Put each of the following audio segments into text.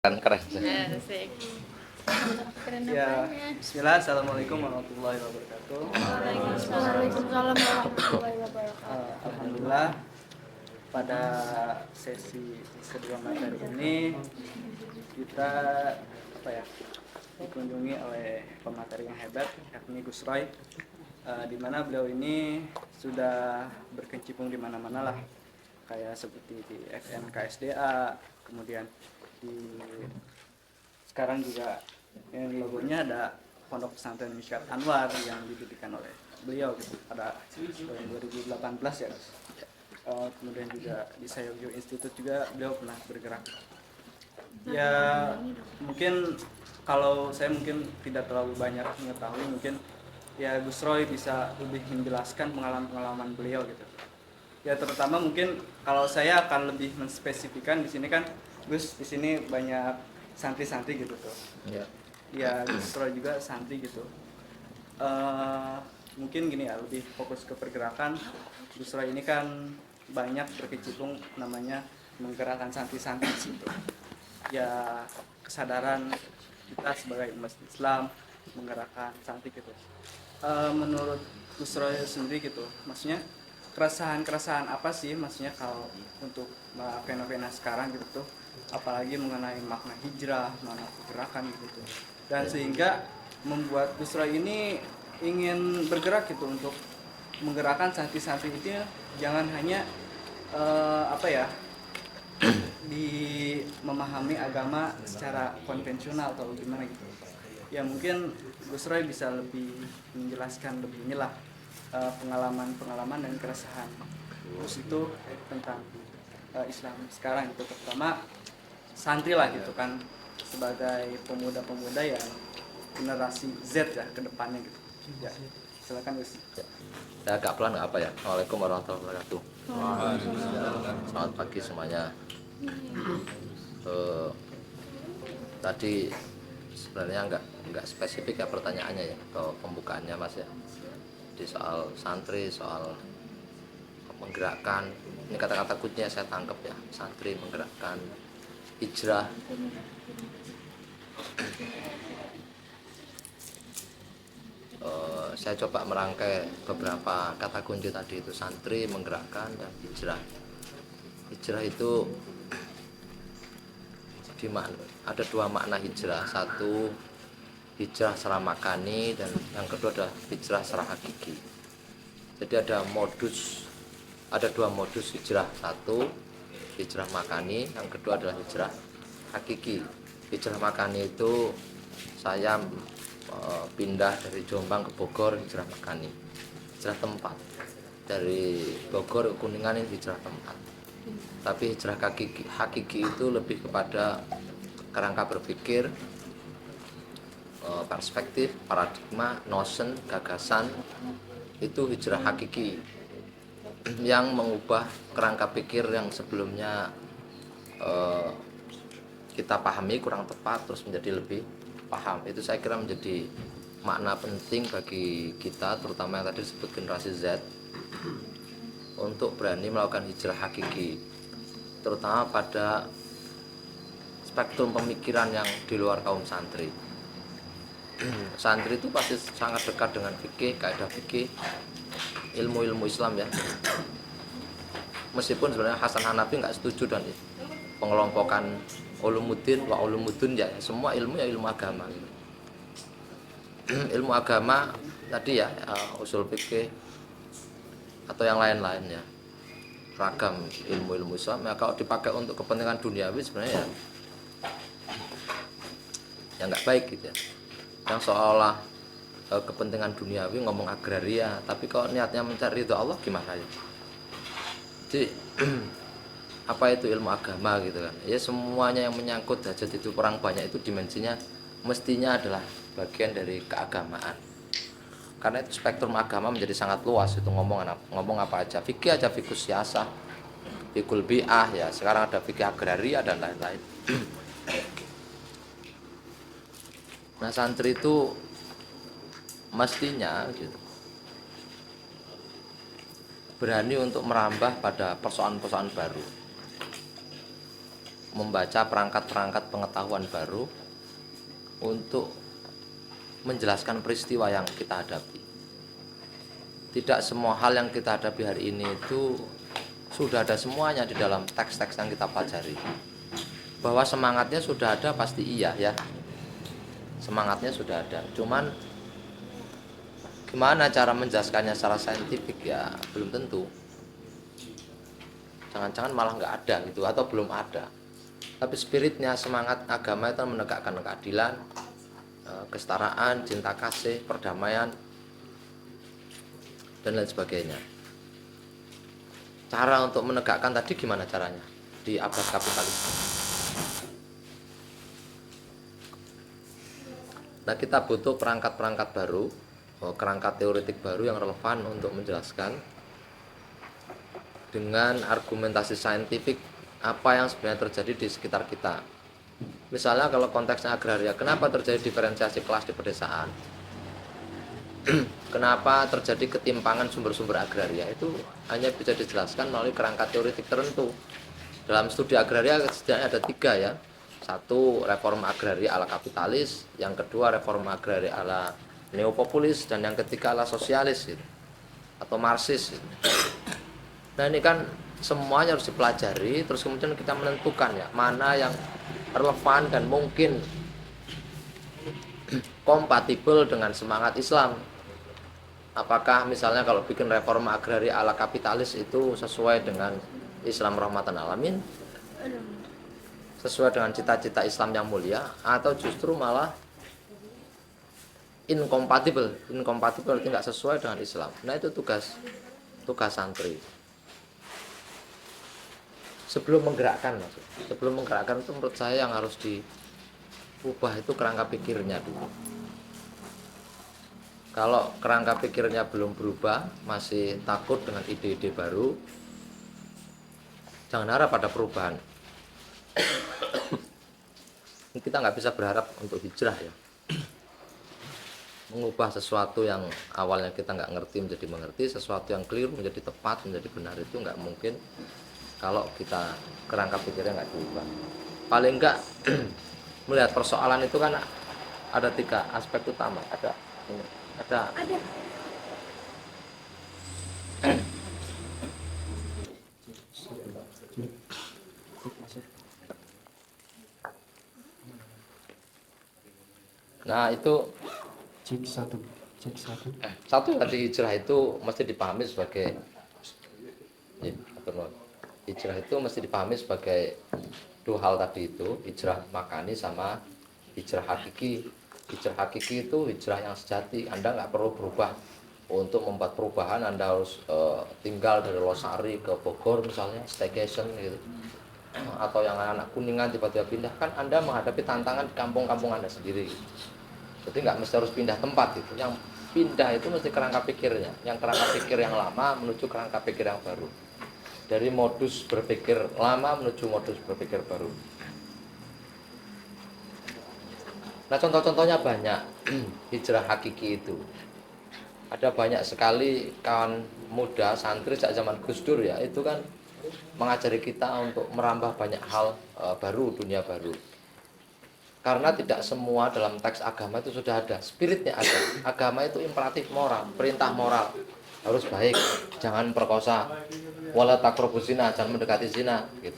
Keren. Asik. Keren Ya, apanya? Bismillah, Assalamualaikum warahmatullahi wabarakatuh. Waalaikumsalam warahmatullahi wabarakatuh. Alhamdulillah, pada sesi kedua materi ini kita dikunjungi oleh pemateri yang hebat, yakni Gus Roy, di mana beliau ini sudah berkecimpung di mana-mana lah, kayak seperti di FNKSDA, kemudian di sekarang juga yang logonya ada Pondok Pesantren Miskat Anwar yang didirikan oleh beliau gitu pada tahun 2018 ya. Kemudian juga di Sayogyo Institute juga beliau pernah bergerak. Ya mungkin kalau saya mungkin tidak terlalu banyak mengetahui, mungkin ya Gus Roy bisa lebih menjelaskan pengalaman-pengalaman beliau gitu. Ya terutama mungkin kalau saya akan lebih menspesifikkan di sini kan Gus di sini banyak santri-santri gitu tuh. Ya Gus Roy juga santri gitu. Mungkin gini ya, lebih fokus ke pergerakan. Gus Roy ini kan banyak berkecimpung namanya menggerakkan santri-santri gitu. Ya kesadaran kita sebagai umat Islam menggerakkan santri gitu. Menurut Gus Roy sendiri gitu, maksudnya keresahan apa sih maksudnya kalau untuk fenomena sekarang gitu tuh, apalagi mengenai makna hijrah, makna pergerakan gitu, dan sehingga membuat Gus Roy ini ingin bergerak gitu untuk menggerakkan santri-santri itu jangan hanya di memahami agama secara konvensional atau gimana gitu. Ya mungkin Gus Roy bisa lebih menjelaskan lebih inilah pengalaman-pengalaman dan keresahan Gus itu tentang Islam sekarang itu, terutama santri lah gitu kan, sebagai pemuda-pemuda yang generasi Z ya ke depannya gitu. Ya, silakan Gus. Ya agak pelan nggak apa ya. Assalamualaikum warahmatullahi wabarakatuh. Selamat pagi semuanya. Tadi sebenarnya nggak spesifik ya pertanyaannya ya atau pembukaannya Mas ya. Di soal santri, soal menggerakkan. Ini kata-kata kuncinya saya tangkap ya. Santri menggerakkan hijrah. Saya coba merangkai beberapa kata kunci tadi itu, santri, menggerakkan, dan hijrah. Hijrah itu ada dua makna hijrah. Satu hijrah secara makani dan yang kedua adalah hijrah secara hakiki. Jadi ada dua modus hijrah. Satu hijrah makani, yang kedua adalah hijrah hakiki. Hijrah makani itu saya pindah dari Jombang ke Bogor, hijrah makani, hijrah tempat. Dari Bogor ke Kuningan ini hijrah tempat. Tapi hijrah hakiki itu lebih kepada kerangka berpikir, perspektif, paradigma, notion, gagasan. Itu hijrah hakiki yang mengubah kerangka pikir yang sebelumnya kita pahami kurang tepat terus menjadi lebih paham. Itu saya kira menjadi makna penting bagi kita, terutama yang tadi disebut generasi Z, untuk berani melakukan hijrah hakiki, terutama pada spektrum pemikiran yang di luar kaum santri. Santri itu pasti sangat dekat dengan fikih, kaidah fikih, ilmu-ilmu Islam ya. Meskipun sebenarnya Hasan Hanafi nggak setuju dan pengelompokan ulumuddin wa ulumuddin ya, semua ilmu ya ilmu agama gitu. Ilmu agama tadi ya, usul fikih atau yang lain-lain ya, ragam ilmu-ilmu Islam ya, kalau dipakai untuk kepentingan duniawi sebenarnya ya nggak baik gitu ya. Yang seolah kepentingan duniawi ngomong agraria, tapi kalau niatnya mencari ridho Allah gimana ya. Jadi apa itu ilmu agama gitu kan ya, semuanya yang menyangkut hajat itu orang banyak itu dimensinya mestinya adalah bagian dari keagamaan, karena itu spektrum agama menjadi sangat luas. Itu ngomong apa aja, fikih aja, fikih siasah, fikul bi'ah ya, sekarang ada fikih agraria dan lain-lain. Nah santri itu mestinya gitu berani untuk merambah pada persoalan-persoalan baru. membaca perangkat-perangkat pengetahuan baru untuk menjelaskan peristiwa yang kita hadapi. Tidak semua hal yang kita hadapi hari ini itu sudah ada semuanya di dalam teks-teks yang kita pelajari. Bahwa semangatnya sudah ada pasti iya ya. Semangatnya sudah ada. Cuman gimana cara menjelaskannya secara saintifik ya belum tentu. Jangan-jangan malah nggak ada gitu atau belum ada. Tapi spiritnya, semangat agama itu menegakkan keadilan, kesetaraan, cinta kasih, perdamaian, dan lain sebagainya. Cara untuk menegakkan tadi gimana caranya di abad kapitalisme? Nah, kita butuh perangkat-perangkat baru, kerangka teoretik baru yang relevan untuk menjelaskan dengan argumentasi saintifik apa yang sebenarnya terjadi di sekitar kita. Misalnya kalau konteksnya agraria, kenapa terjadi diferensiasi kelas di pedesaan? Kenapa terjadi ketimpangan sumber-sumber agraria? Itu hanya bisa dijelaskan melalui kerangka teoretik tertentu. Dalam studi agraria setidaknya ada 3 ya. 1, reforma agraria ala kapitalis, yang kedua reforma agraria ala neopopulis, dan yang ketiga ala sosialis gitu, atau marxis gitu. Nah ini kan semuanya harus dipelajari, terus kemudian kita menentukan ya mana yang relevan dan mungkin kompatibel dengan semangat Islam. Apakah misalnya kalau bikin reforma agraria ala kapitalis itu sesuai dengan Islam rahmatan alamin, sesuai dengan cita-cita Islam yang mulia, atau justru malah inkompatibel artinya nggak sesuai dengan Islam. Nah itu tugas santri. Sebelum menggerakkan itu menurut saya yang harus diubah itu kerangka pikirnya dulu. Kalau kerangka pikirnya belum berubah, masih takut dengan ide-ide baru, jangan harap pada perubahan. Kita nggak bisa berharap untuk hijrah ya. Mengubah sesuatu yang awalnya kita nggak ngerti menjadi mengerti, sesuatu yang keliru menjadi tepat, menjadi benar, itu nggak mungkin kalau kita kerangka pikirnya nggak diubah. Paling nggak melihat persoalan itu kan ada 3 aspek utama. Ada nah itu cek satu satu tadi, hijrah itu mesti dipahami sebagai hijrah itu mesti dipahami sebagai 2 hal tadi itu, hijrah makani sama hijrah hakiki. Hijrah hakiki itu hijrah yang sejati. Anda nggak perlu berubah untuk membuat perubahan. Anda harus tinggal dari Losari ke Bogor misalnya, staycation gitu, atau yang anak Kuningan tiba-tiba pindah. Kan Anda menghadapi tantangan di kampung-kampung Anda sendiri gitu. Jadi nggak mesti harus pindah tempat gitu. Yang pindah itu mesti kerangka pikirnya, yang kerangka pikir yang lama menuju kerangka pikir yang baru, dari modus berpikir lama menuju modus berpikir baru. Nah contoh-contohnya banyak hijrah hakiki itu. Ada banyak sekali kawan muda santri sejak zaman Gus Dur ya, itu kan mengajari kita untuk merambah banyak hal baru, dunia baru. Karena tidak semua dalam teks agama itu sudah ada, spiritnya ada. Agama itu imperatif moral, perintah moral, harus baik, jangan perkosa, wala taqrabuz zina, jangan mendekati zina gitu.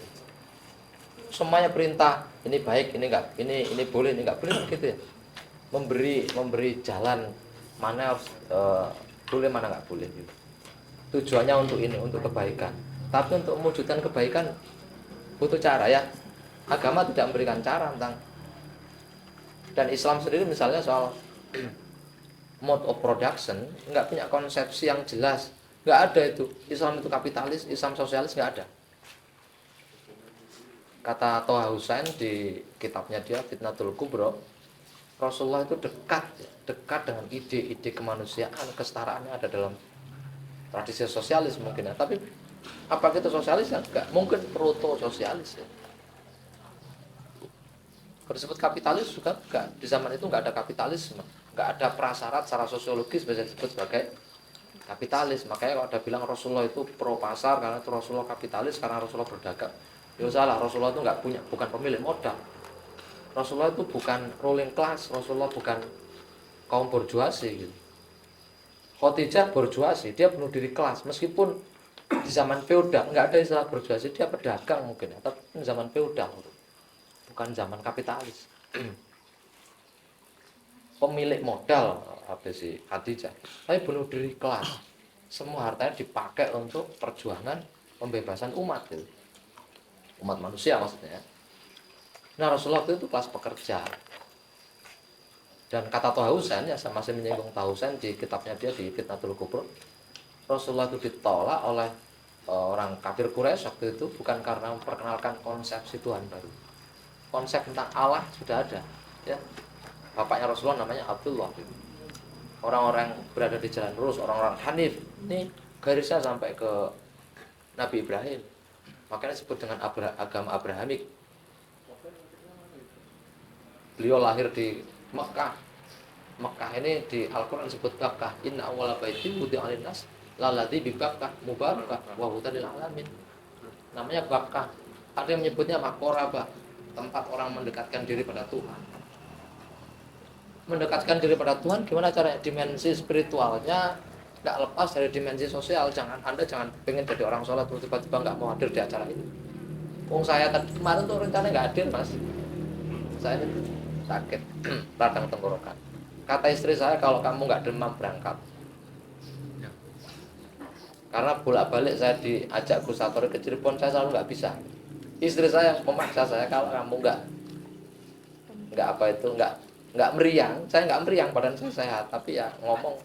Semuanya perintah, ini baik, ini enggak, ini boleh, ini enggak boleh gitu ya. Memberi jalan mana harus boleh, mana enggak boleh gitu. Tujuannya untuk ini, untuk kebaikan. Tapi untuk mewujudkan kebaikan butuh cara ya. Agama tidak memberikan cara tentang. Dan Islam sendiri misalnya soal mode of production enggak punya konsepsi yang jelas. Enggak ada itu. Islam itu kapitalis, Islam sosialis, enggak ada. Kata Toha Hussein di kitabnya dia Fitnatul Kubro, Rasulullah itu dekat dengan ide-ide kemanusiaan, kesetaraannya ada dalam tradisi sosialis mungkin ya. Tapi apa kita sosialis ya? Enggak mungkin proto sosialis ya. Kalau disebut kapitalis juga enggak, di zaman itu enggak ada kapitalisme, enggak ada prasyarat secara sosiologis bisa disebut sebagai kapitalis. Makanya kalau ada bilang Rasulullah itu pro pasar karena itu Rasulullah kapitalis karena Rasulullah berdagang. Ya salah, Rasulullah itu nggak punya, bukan pemilik modal. Rasulullah itu bukan ruling class, Rasulullah bukan kaum borjuasi gitu. Khadijah borjuasi, dia bunuh diri kelas, meskipun di zaman feodal nggak ada istilah borjuasi, dia pedagang mungkin, tapi zaman feodal, bukan zaman kapitalis. Pemilik modal apa sih Khadijah, tapi bunuh diri kelas, semua hartanya dipakai untuk perjuangan pembebasan umat gitu. Umat manusia maksudnya. Nah Rasulullah itu kelas pekerja. Dan kata Toha Husain, ya saya masih menyinggung Toha Husain di kitabnya dia di Fitnatul Kubro, Rasulullah itu ditolak oleh orang kafir Quraisy waktu itu bukan karena memperkenalkan konsepsi Tuhan baru. Konsep tentang Allah sudah ada, ya. Bapaknya Rasulullah namanya Abdullah. Orang-orang berada di jalan lurus, orang-orang Hanif, ini garisnya sampai ke Nabi Ibrahim. Makanya disebut dengan agama Abrahamik. Beliau lahir di Mekah. Mekah ini di Al-Quran disebut Bakkah. Inna awwala baitin wudi'a lin-nas lalladzi bi Bakkah mubarakah wa hudan lil alamin. Namanya Bakkah. Ada yang menyebutnya Makorabah, tempat orang mendekatkan diri pada Tuhan. Mendekatkan diri pada Tuhan gimana caranya? Dimensi spiritualnya nggak lepas dari dimensi sosial. Anda jangan pengen jadi orang sholat tiba-tiba nggak mau hadir di acara ini. Saya kemarin tuh rencana nggak hadir, Mas. Saya ini sakit radang tenggorokan. Kata istri saya, kalau kamu nggak demam berangkat. Karena bolak-balik saya diajak Gus Satori ke Cirebon, saya selalu nggak bisa. Istri saya memaksa saya, kalau kamu nggak apa itu nggak meriang, saya nggak meriang, badan saya sehat, tapi ya ngomong.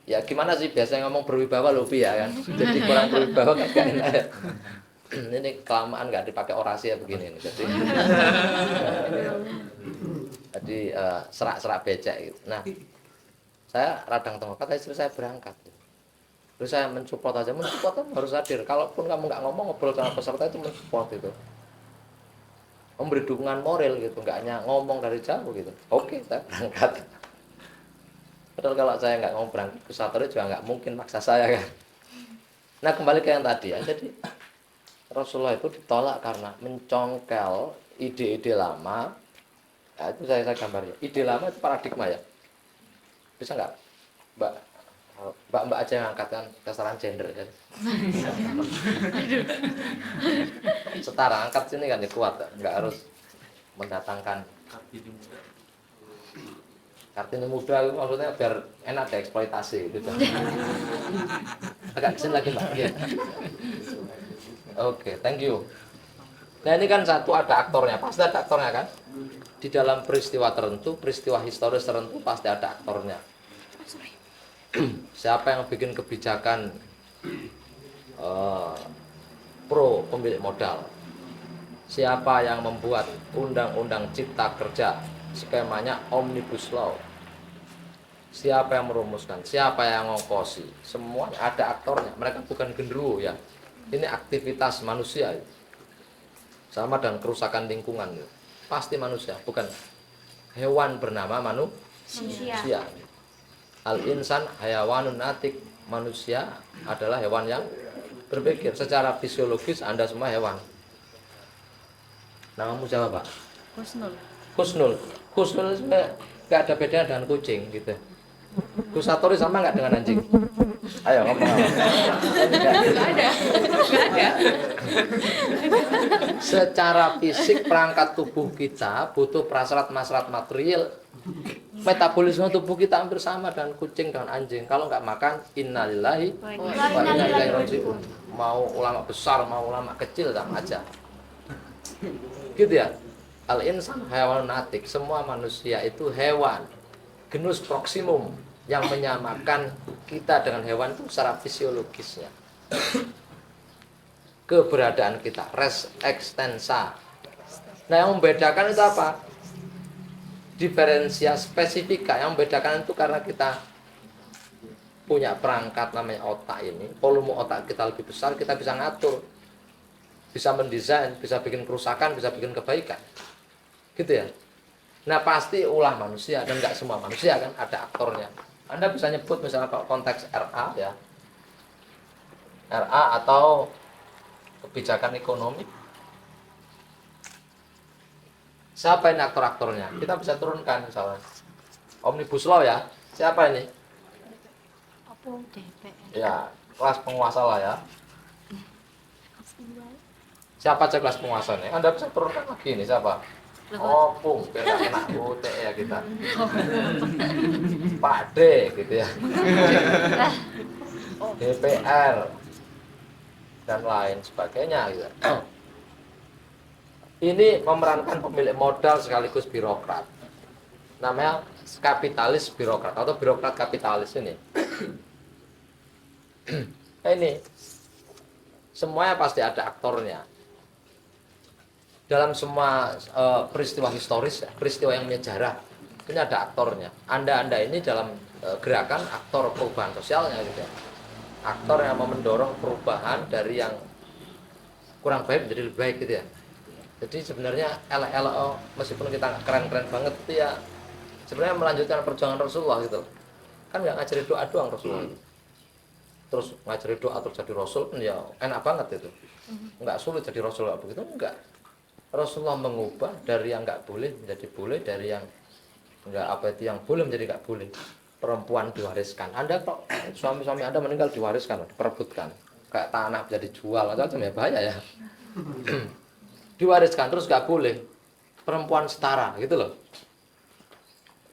Ya gimana sih, biasanya ngomong berwibawa loh ya kan. Jadi kurang berwibawa kan gak enak ya. Ini kelamaan nggak dipakai orasi ya begini nih. Jadi serak-serak becek gitu. Nah, saya radang tenggorokan, kata istri saya berangkat. Terus saya mensupport aja, harus hadir. Kalaupun kamu nggak ngomong, ngobrol sama peserta itu mensupport itu. Memberi dukungan moral gitu, nggak hanya ngomong dari jauh gitu. Oke, saya berangkat. Padahal kalau saya nggak ngomong berangkat, peserta juga nggak mungkin maksa saya kan. Nah kembali ke yang tadi ya, jadi Rasulullah itu ditolak karena mencongkel ide-ide lama. Ya, itu saya gambar ya. Ide lama itu paradigma ya. Bisa nggak, Mbak aja yang angkatkan kesetaraan gender ya. Setara angkat sini kan ya kuat, nggak harus mendatangkan Kartini muda itu maksudnya biar enak dieksploitasi gitu. Agak kesini lagi Mbak. Ya. Oke, thank you. Nah ini kan satu ada aktornya, pasti ada aktornya kan. Di dalam peristiwa tertentu, peristiwa historis tertentu pasti ada aktornya. Siapa yang bikin kebijakan pro pemilik modal? Siapa yang membuat undang-undang cipta kerja, skemanya Omnibus Law? Siapa yang merumuskan? Siapa yang ngongkosi? Semuanya ada aktornya. Mereka bukan genderuwo ya. Ini aktivitas manusia. Sama dengan kerusakan lingkungan. Pasti manusia, bukan hewan bernama manusia. Al-insan hayawanun natik. Manusia adalah hewan yang berpikir. Secara fisiologis Anda semua hewan. Namamu siapa Pak? Husnul. Husnul nggak ada bedanya dengan kucing gitu. Gus Satori sama nggak dengan anjing? Ayo ngomong. Nggak ada. Secara fisik perangkat tubuh kita butuh prasyarat material. Metabolisme tubuh kita hampir sama dengan kucing dan anjing. Kalau nggak makan, innalillahi wa inna ilaihi raji'un. Mau ulama besar, mau ulama kecil sama aja. Gitu ya. Al-insan hayawanun natik. Semua manusia itu hewan. Genus proximum yang menyamakan kita dengan hewan itu secara fisiologisnya. Keberadaan kita, res extensa. Nah yang membedakan itu apa? Diferensia spesifika. Yang membedakan itu karena kita punya perangkat namanya otak ini. Volume otak kita lebih besar, kita bisa ngatur, bisa mendesain, bisa bikin kerusakan, bisa bikin kebaikan. Gitu ya. Nah pasti ulah manusia, dan nggak semua manusia kan, ada aktornya. Anda bisa nyebut misalnya kalau konteks RA ya, RA atau kebijakan ekonomi, Siapa ini aktor-aktornya? Kita bisa turunkan misalnya. Omnibus Law ya. Siapa ini? Apa DPR? Ya, kelas penguasa lah ya. Siapa aja kelas penguasanya? Anda bisa turunkan lagi ini siapa? Opung, biar kena UT ya kita. Pak D gitu ya. DPR dan lain sebagainya gitu. Ini memerankan pemilik modal sekaligus birokrat. Namanya kapitalis birokrat atau birokrat kapitalis ini. Ini semuanya pasti ada aktornya. Dalam semua peristiwa historis, peristiwa yang menyejarah, ini ada aktornya. Anda ini dalam gerakan aktor perubahan sosialnya gitu ya. Aktor yang mau mendorong perubahan dari yang kurang baik menjadi lebih baik gitu ya. Jadi sebenarnya LLO meskipun kita keren-keren banget itu ya sebenarnya melanjutkan perjuangan Rasulullah gitu. Kan nggak ngajari doa doang Rasulullah. Terus ngajari doa terus jadi Rasul kan ya enak banget itu. Nggak sulit jadi Rasul nggak begitu enggak. Rasulullah mengubah dari yang nggak boleh menjadi boleh, dari yang nggak apa itu yang boleh menjadi nggak boleh. Perempuan diwariskan. Anda kok suami-suami Anda meninggal diwariskan, diperebutkan. Kayak tanah bisa dijual atau macam ya bahaya ya. Diwariskan terus nggak boleh. Perempuan setara gitu loh.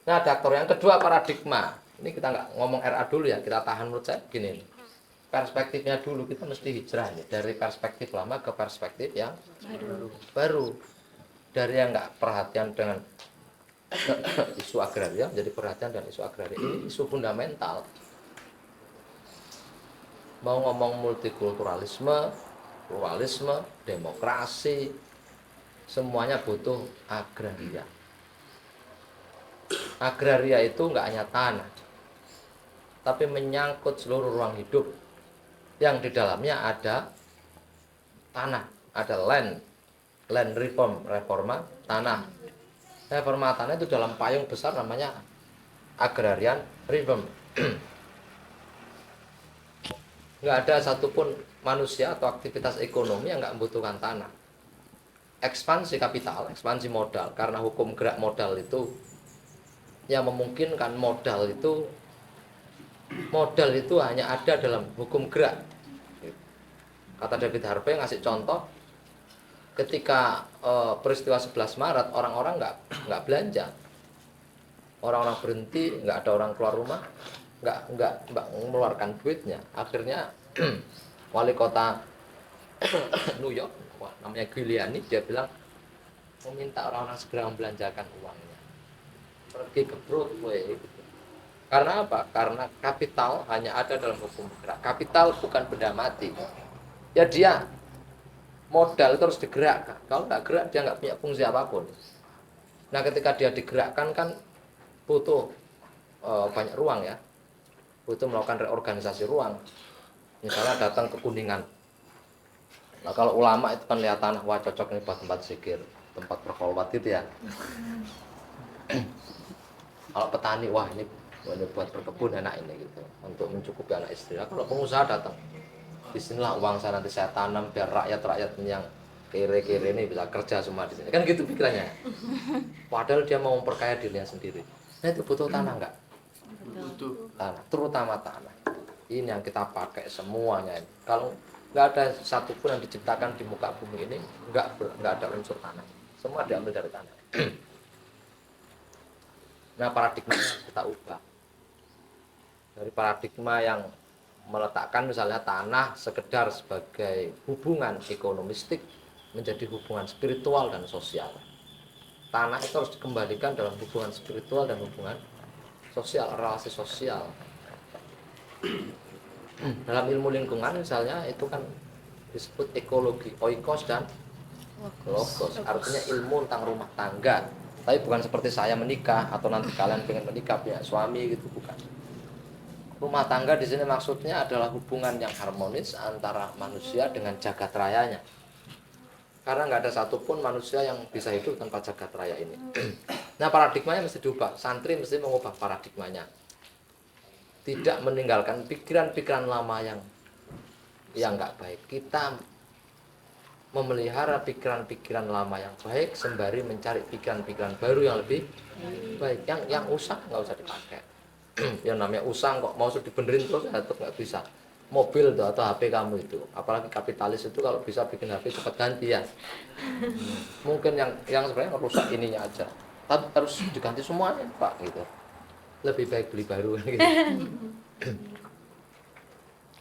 Nah, ada aktor yang kedua paradigma. Ini kita nggak ngomong RA dulu ya, kita tahan menurut saya gini. Perspektifnya dulu kita mesti hijrah nih, dari perspektif lama ke perspektif yang baru. Dari yang nggak perhatian dengan isu agraria menjadi perhatian dan isu agraria. Ini isu fundamental. Mau ngomong multikulturalisme, pluralisme, demokrasi, semuanya butuh agraria. Agraria itu nggak hanya tanah, tapi menyangkut seluruh ruang hidup yang di dalamnya ada tanah, ada land reforma tanah. Reforma tanah itu dalam payung besar namanya agrarian reform. Nggak ada satupun manusia atau aktivitas ekonomi yang nggak membutuhkan tanah. Ekspansi kapital, ekspansi modal, karena hukum gerak modal itu yang memungkinkan modal itu hanya ada dalam hukum gerak. Kata David Harvey ngasih contoh, ketika peristiwa 11 Maret orang-orang nggak belanja, orang-orang berhenti, nggak ada orang keluar rumah, nggak mengeluarkan duitnya. Akhirnya wali kota New York, namanya Giuliani, dia bilang meminta orang-orang segera membelanjakan uangnya, pergi ke Broadway. Karena apa? Karena kapital hanya ada dalam hukum gerak. Kapital bukan benda mati. Ya dia modal itu harus digerakkan. Kalau nggak gerak dia nggak punya fungsi apapun. Nah ketika dia digerakkan kan butuh banyak ruang ya. Butuh melakukan reorganisasi ruang. Misalnya datang ke Kuningan. Nah kalau ulama itu kan lihat tanah, wah cocok ini buat tempat zikir, tempat berkholwat gitu ya. Kalau petani, wah ini buat berkebun enak ini gitu, untuk mencukupi anak istri. Nah, kalau pengusaha datang, disinilah uang saya nanti saya tanam biar rakyat yang kere-kere ini bisa kerja semua di sini. Kan gitu pikirannya. Padahal dia mau memperkaya dirinya sendiri. Nah itu butuh tanah nggak? Butuh tanah, terutama tanah. Ini yang kita pakai semuanya. Kalau nggak ada satupun yang diciptakan di muka bumi ini nggak ada unsur tanah. Semua diambil dari tanah. Nah paradigma kita ubah. Dari paradigma yang meletakkan misalnya tanah sekedar sebagai hubungan ekonomistik menjadi hubungan spiritual dan sosial. Tanah itu harus dikembalikan dalam hubungan spiritual dan hubungan sosial, relasi sosial. Dalam ilmu lingkungan misalnya itu kan disebut ekologi, oikos dan logos, artinya ilmu tentang rumah tangga. Tapi bukan seperti saya menikah atau nanti kalian pengen menikah punya suami gitu, bukan. Rumah tangga di sini maksudnya adalah hubungan yang harmonis antara manusia dengan jagat rayanya. Karena nggak ada satupun manusia yang bisa hidup tanpa jagat raya ini. Nah paradigmanya mesti diubah. Santri mesti mengubah paradigmanya. Tidak meninggalkan pikiran-pikiran lama yang nggak baik. Kita memelihara pikiran-pikiran lama yang baik sembari mencari pikiran-pikiran baru yang lebih baik. Yang usang nggak usah dipakai. Yang namanya usang kok mau dibenerin terus ya tetap nggak bisa. Mobil tuh, atau HP kamu itu, apalagi kapitalis itu kalau bisa bikin HP cepat ganti ya. Mungkin yang sebenarnya merusak ininya aja, tapi harus diganti semuanya Pak gitu. Lebih baik beli baru gitu.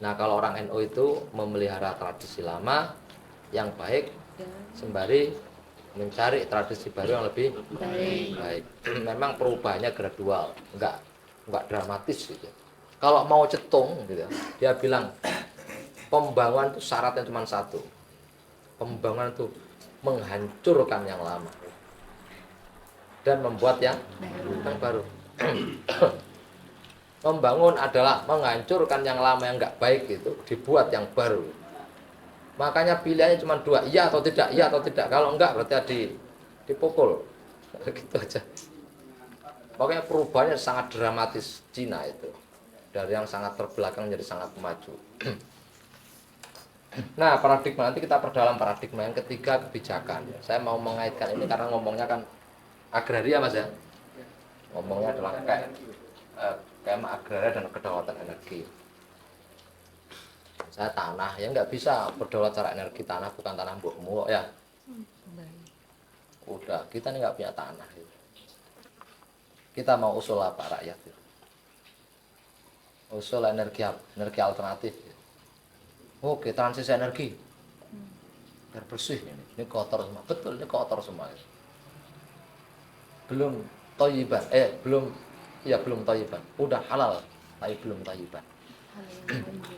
Nah kalau orang NU itu memelihara tradisi lama yang baik sembari mencari tradisi baru yang lebih baik. Memang perubahannya gradual, enggak dramatis gitu. Kalau mau cetung gitu, dia bilang pembangunan itu syaratnya cuma satu. Pembangunan itu menghancurkan yang lama dan membuat yang baru. Membangun adalah menghancurkan yang lama yang enggak baik itu, dibuat yang baru. Makanya pilihannya cuma dua, iya atau tidak, iya atau tidak. Kalau enggak berarti dipukul. Gitu aja. Pokoknya perubahannya sangat dramatis Cina itu. Dari yang sangat terbelakang menjadi sangat maju. Nah, paradigma nanti kita perdalam paradigma yang ketiga, kebijakan. Saya mau mengaitkan ini karena ngomongnya kan agraria Mas ya. Ngomongnya adalah kayak agraria dan kedaulatan energi. Saya tanah, ya nggak bisa berdaulat secara energi. Tanah bukan tanah mbokmu ya. Udah, kita ini nggak punya tanah. Kita mau usul apa rakyat itu? Usul energi alternatif. Oke, transisi energi. Biar bersih ini kotor semua. Betul, ini kotor semua. Belum thayyiban, belum thayyiban. Udah halal, tapi belum thayyiban.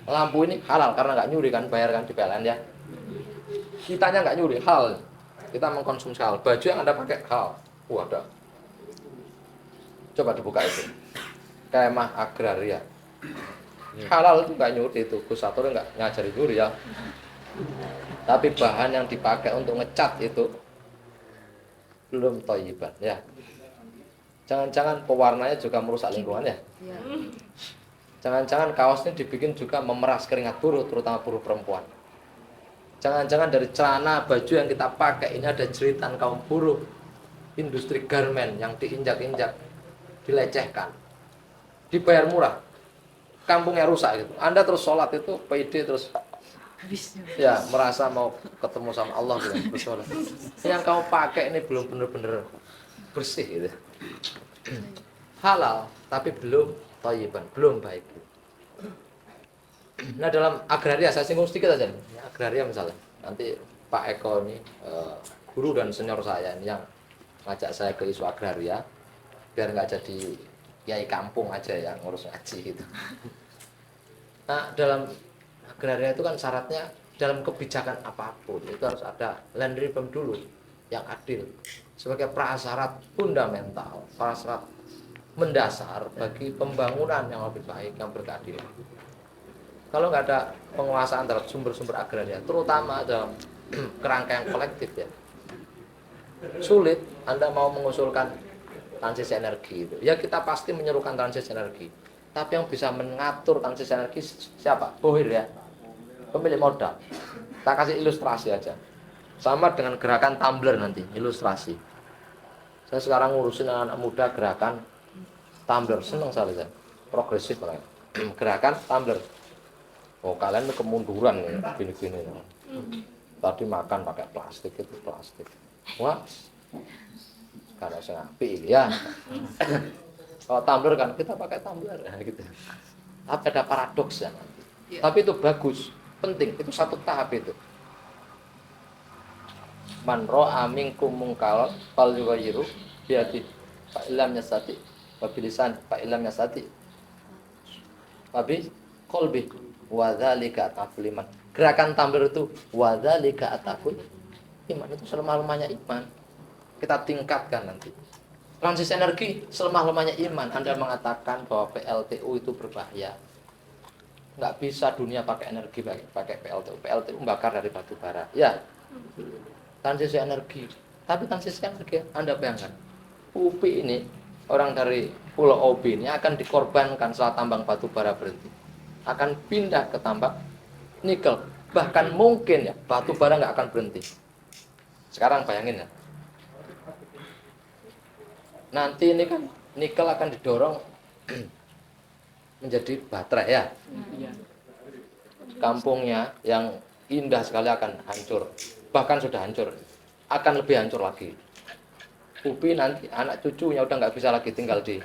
Lampu ini halal karena nggak nyuri kan, bayar kan di PLN ya. Kitanya nggak nyuri, halal. Kita mengkonsumsi halal. Baju yang Anda pakai halal. Ada. Coba dibuka itu. Kemah agraria. Halal itu nggak nyuri itu. Gus Satur nggak ngajari nyuri ya. Tapi bahan yang dipakai untuk ngecat itu belum thayyiban ya. Jangan-jangan pewarnanya juga merusak lingkungan ya. Jangan-jangan kaosnya dibikin juga memeras keringat buruh, terutama buruh perempuan. Jangan-jangan dari celana baju yang kita pakai ini ada jeritan kaum buruh, industri garmen yang diinjak-injak, dilecehkan, dibayar murah, kampungnya rusak gitu. Anda terus sholat itu pede terus ya merasa mau ketemu sama Allah gitu, bersolat. Yang kamu pakai ini belum benar-benar bersih gitu. Halal tapi belum thayyiban, belum baik. Nah dalam agraria saya singgung sedikit aja nih. Agraria misalnya nanti Pak Eko ini guru dan senior saya ini yang ngajak saya ke isu agraria biar nggak jadi kiai kampung aja yang ngurus ngaji gitu. Nah dalam agraria itu kan syaratnya dalam kebijakan apapun itu harus ada land reform dulu yang adil sebagai prasyarat fundamental, prasyarat mendasar bagi pembangunan yang lebih baik, yang berkeadilan. Kalau nggak ada penguasaan terhadap sumber-sumber agraria, terutama dalam kerangka yang kolektif ya, sulit Anda mau mengusulkan transisi energi itu. Ya kita pasti menyerukan transisi energi, tapi yang bisa mengatur transisi energi siapa? Bohir ya, pemilik modal. Kita kasih ilustrasi aja. Sama dengan gerakan tumbler nanti, ilustrasi. Saya sekarang ngurusin anak muda gerakan tumbler, seneng saya, progresif lah. Gerakan tumbler. Oh kalian kemunduran gini-gini. Tadi makan pakai plastik itu plastik. Wah, karena saya ngapi ya. Kalau tumbler kan kita pakai tumbler gitu. Tapi ada paradoksnya. Tapi itu bagus, penting. Itu satu tahap itu. Man ra'a minkum munkaran falyughayyirhu biyadihi fa illam yastati wa bilisan fa illam yastati wa bi qalbi wa dzalika ataful iman. Gerakan tumbler itu wa dzalika ataful iman, itu selemah-lemahnya iman. Kita tingkatkan nanti. Transisi energi selemah-lemahnya iman. Anda mengatakan bahwa PLTU itu berbahaya. Nggak bisa dunia pakai energi pakai PLTU. PLTU membakar dari batu bara. Ya. Transisi energi. Tapi transisi energi Anda bayangkan. UPI ini orang dari Pulau Obi ini akan dikorbankan setelah tambang batu bara berhenti. Akan pindah ke tambang nikel. Bahkan mungkin ya batu bara nggak akan berhenti. Sekarang bayangin ya, nanti ini kan nikel akan didorong menjadi baterai ya. Kampungnya yang indah sekali akan hancur, bahkan sudah hancur, akan lebih hancur lagi. Ubi nanti anak cucunya udah nggak bisa lagi tinggal di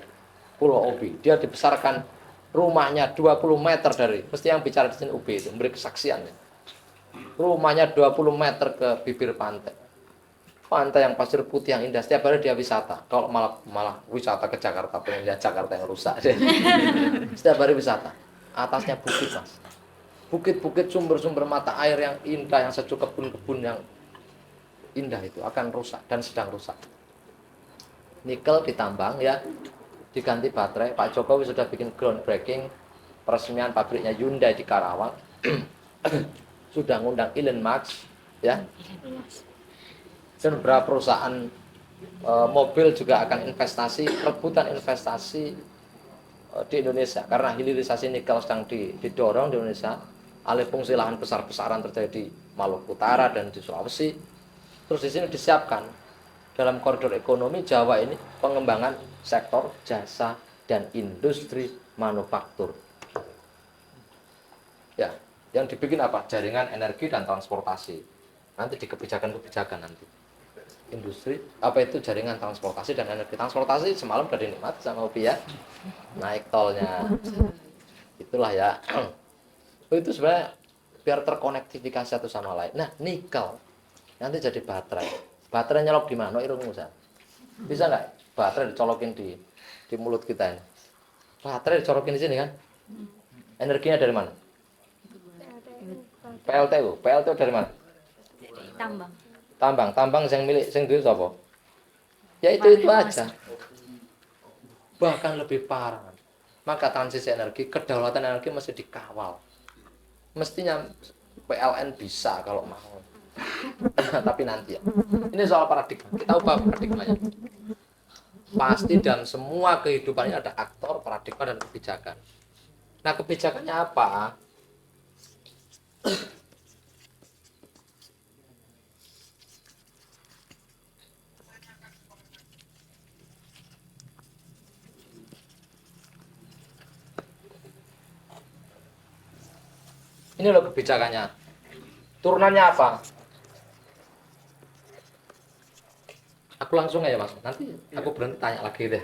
Pulau Ubi. Dia dibesarkan rumahnya 20 meter dari, mesti yang bicara di sini Ubi itu memberi kesaksian ya. Rumahnya 20 meter ke bibir pantai. Pantai yang pasir putih yang indah, setiap hari dia wisata. Kalau malah wisata ke Jakarta, pengen lihat Jakarta yang rusak. Setiap hari wisata. Atasnya bukit, Mas. Bukit-bukit, sumber-sumber mata air yang indah, yang sejuk kebun-kebun yang indah itu akan rusak dan sedang rusak. Nikel ditambang ya, diganti baterai. Pak Jokowi sudah bikin groundbreaking peresmian pabriknya Hyundai di Karawang. Sudah ngundang Elon Musk ya. Dan beberapa perusahaan mobil juga akan investasi, rebutan investasi di Indonesia karena hilirisasi nikel sedang didorong di Indonesia. Alih fungsi lahan besar-besaran terjadi di Maluku Utara dan di Sulawesi. Terus di sini disiapkan dalam koridor ekonomi Jawa ini pengembangan sektor jasa dan industri manufaktur. Ya, yang dibikin apa? Jaringan energi dan transportasi. Nanti di kebijakan-kebijakan nanti. Industri, apa itu jaringan transportasi dan energi. Transportasi semalam udah dinikmati sama Upi ya. Naik tolnya. Itulah ya. Itu sebenarnya biar terkonektifikasi satu sama lain. Nah, nikel nanti jadi baterai. Baterai nyolok di mana? Irung Musa. Bisa nggak baterai dicolokin di mulut kita ini? Baterai dicolokin di sini kan? Energinya dari mana? PLTU. PLTU dari mana? Tambang yang milik sing duwe sapa? Ya itu aja. Bahkan lebih parah. Maka transisi energi, kedaulatan energi mesti dikawal. Mestinya PLN bisa kalau mau. Tapi nanti ya. Ini soal paradigma. Kita ubah paradigmanya. Pasti dalam semua kehidupannya ada aktor, paradigma dan kebijakan. Nah, kebijakannya apa? Ini loh kebijakannya. Turunannya apa? Aku langsung aja Mas. Nanti aku berhenti tanya lagi deh.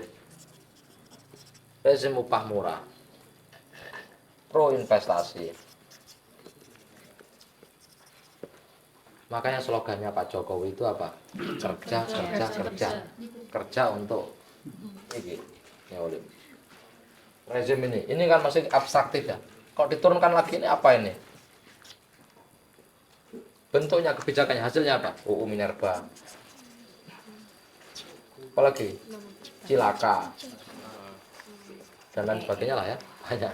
Rezim upah murah. Pro investasi. Makanya slogannya Pak Jokowi itu apa? Kerja. Kerja untuk ini. Rezim ini kan masih abstraktif ya. Kalau diturunkan lagi ini apa ini? Bentuknya, kebijakannya, hasilnya apa? UU Minerba. Apalagi? Cilaka. Dan lain sebagainya lah ya. Banyak.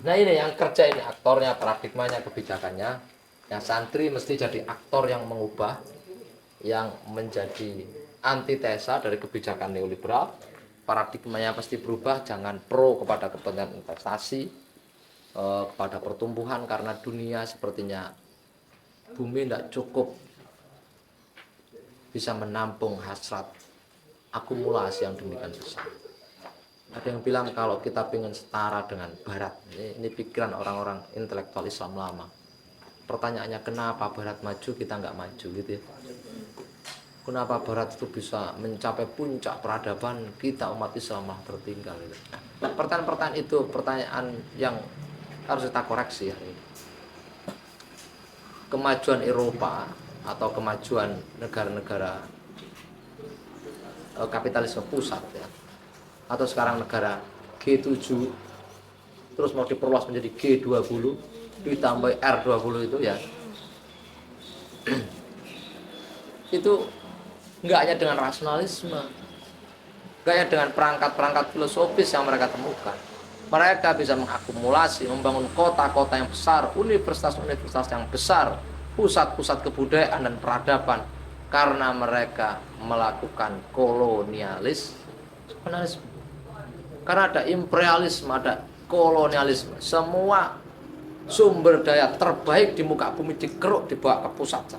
Nah ini yang kerja ini, aktornya, paradigmanya, kebijakannya. Yang santri mesti jadi aktor yang mengubah, yang menjadi antitesa dari kebijakan neoliberal. Paradigmanya pasti berubah, jangan pro kepada kepentingan investasi, kepada pertumbuhan, karena dunia sepertinya bumi tidak cukup bisa menampung hasrat akumulasi yang demikian besar. Ada yang bilang kalau kita ingin setara dengan Barat, ini pikiran orang-orang intelektual Islam lama. Pertanyaannya kenapa Barat maju kita nggak maju gitu ya? Kenapa Barat itu bisa mencapai puncak peradaban, kita umat Islam malah tertinggal gitu. Pertanyaan-pertanyaan itu pertanyaan yang harus kita koreksi hari ini. Kemajuan Eropa atau kemajuan negara-negara kapitalisme pusat ya, atau sekarang negara G7 terus mau diperluas menjadi G20 ditambah R20 itu ya, itu enggak hanya dengan rasionalisme, enggak hanya dengan perangkat-perangkat filosofis yang mereka temukan. Mereka bisa mengakumulasi, membangun kota-kota yang besar, universitas-universitas yang besar, pusat-pusat kebudayaan dan peradaban, karena mereka melakukan kolonialisme. Karena ada imperialisme, ada kolonialisme. Semua sumber daya terbaik di muka bumi dikeruk dibawa ke pusat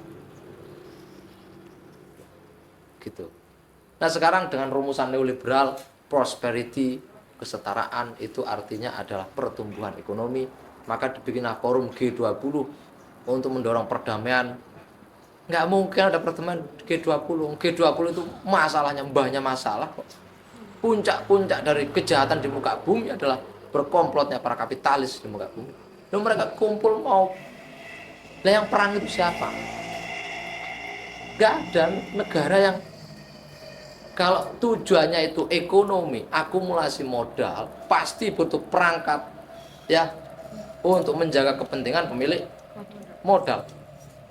gitu. Nah sekarang dengan rumusan neoliberal, prosperity, kesetaraan itu artinya adalah pertumbuhan ekonomi, maka dibikinlah forum G20 untuk mendorong perdamaian. Nggak mungkin ada pertemuan G20. G20 itu masalahnya banyak masalah kok. Puncak-puncak dari kejahatan di muka bumi adalah berkomplotnya para kapitalis di muka bumi. Dan mereka kumpul mau. Nah yang perang itu siapa? Nggak ada negara yang kalau tujuannya itu ekonomi, akumulasi modal, pasti butuh perangkat ya untuk menjaga kepentingan pemilik modal.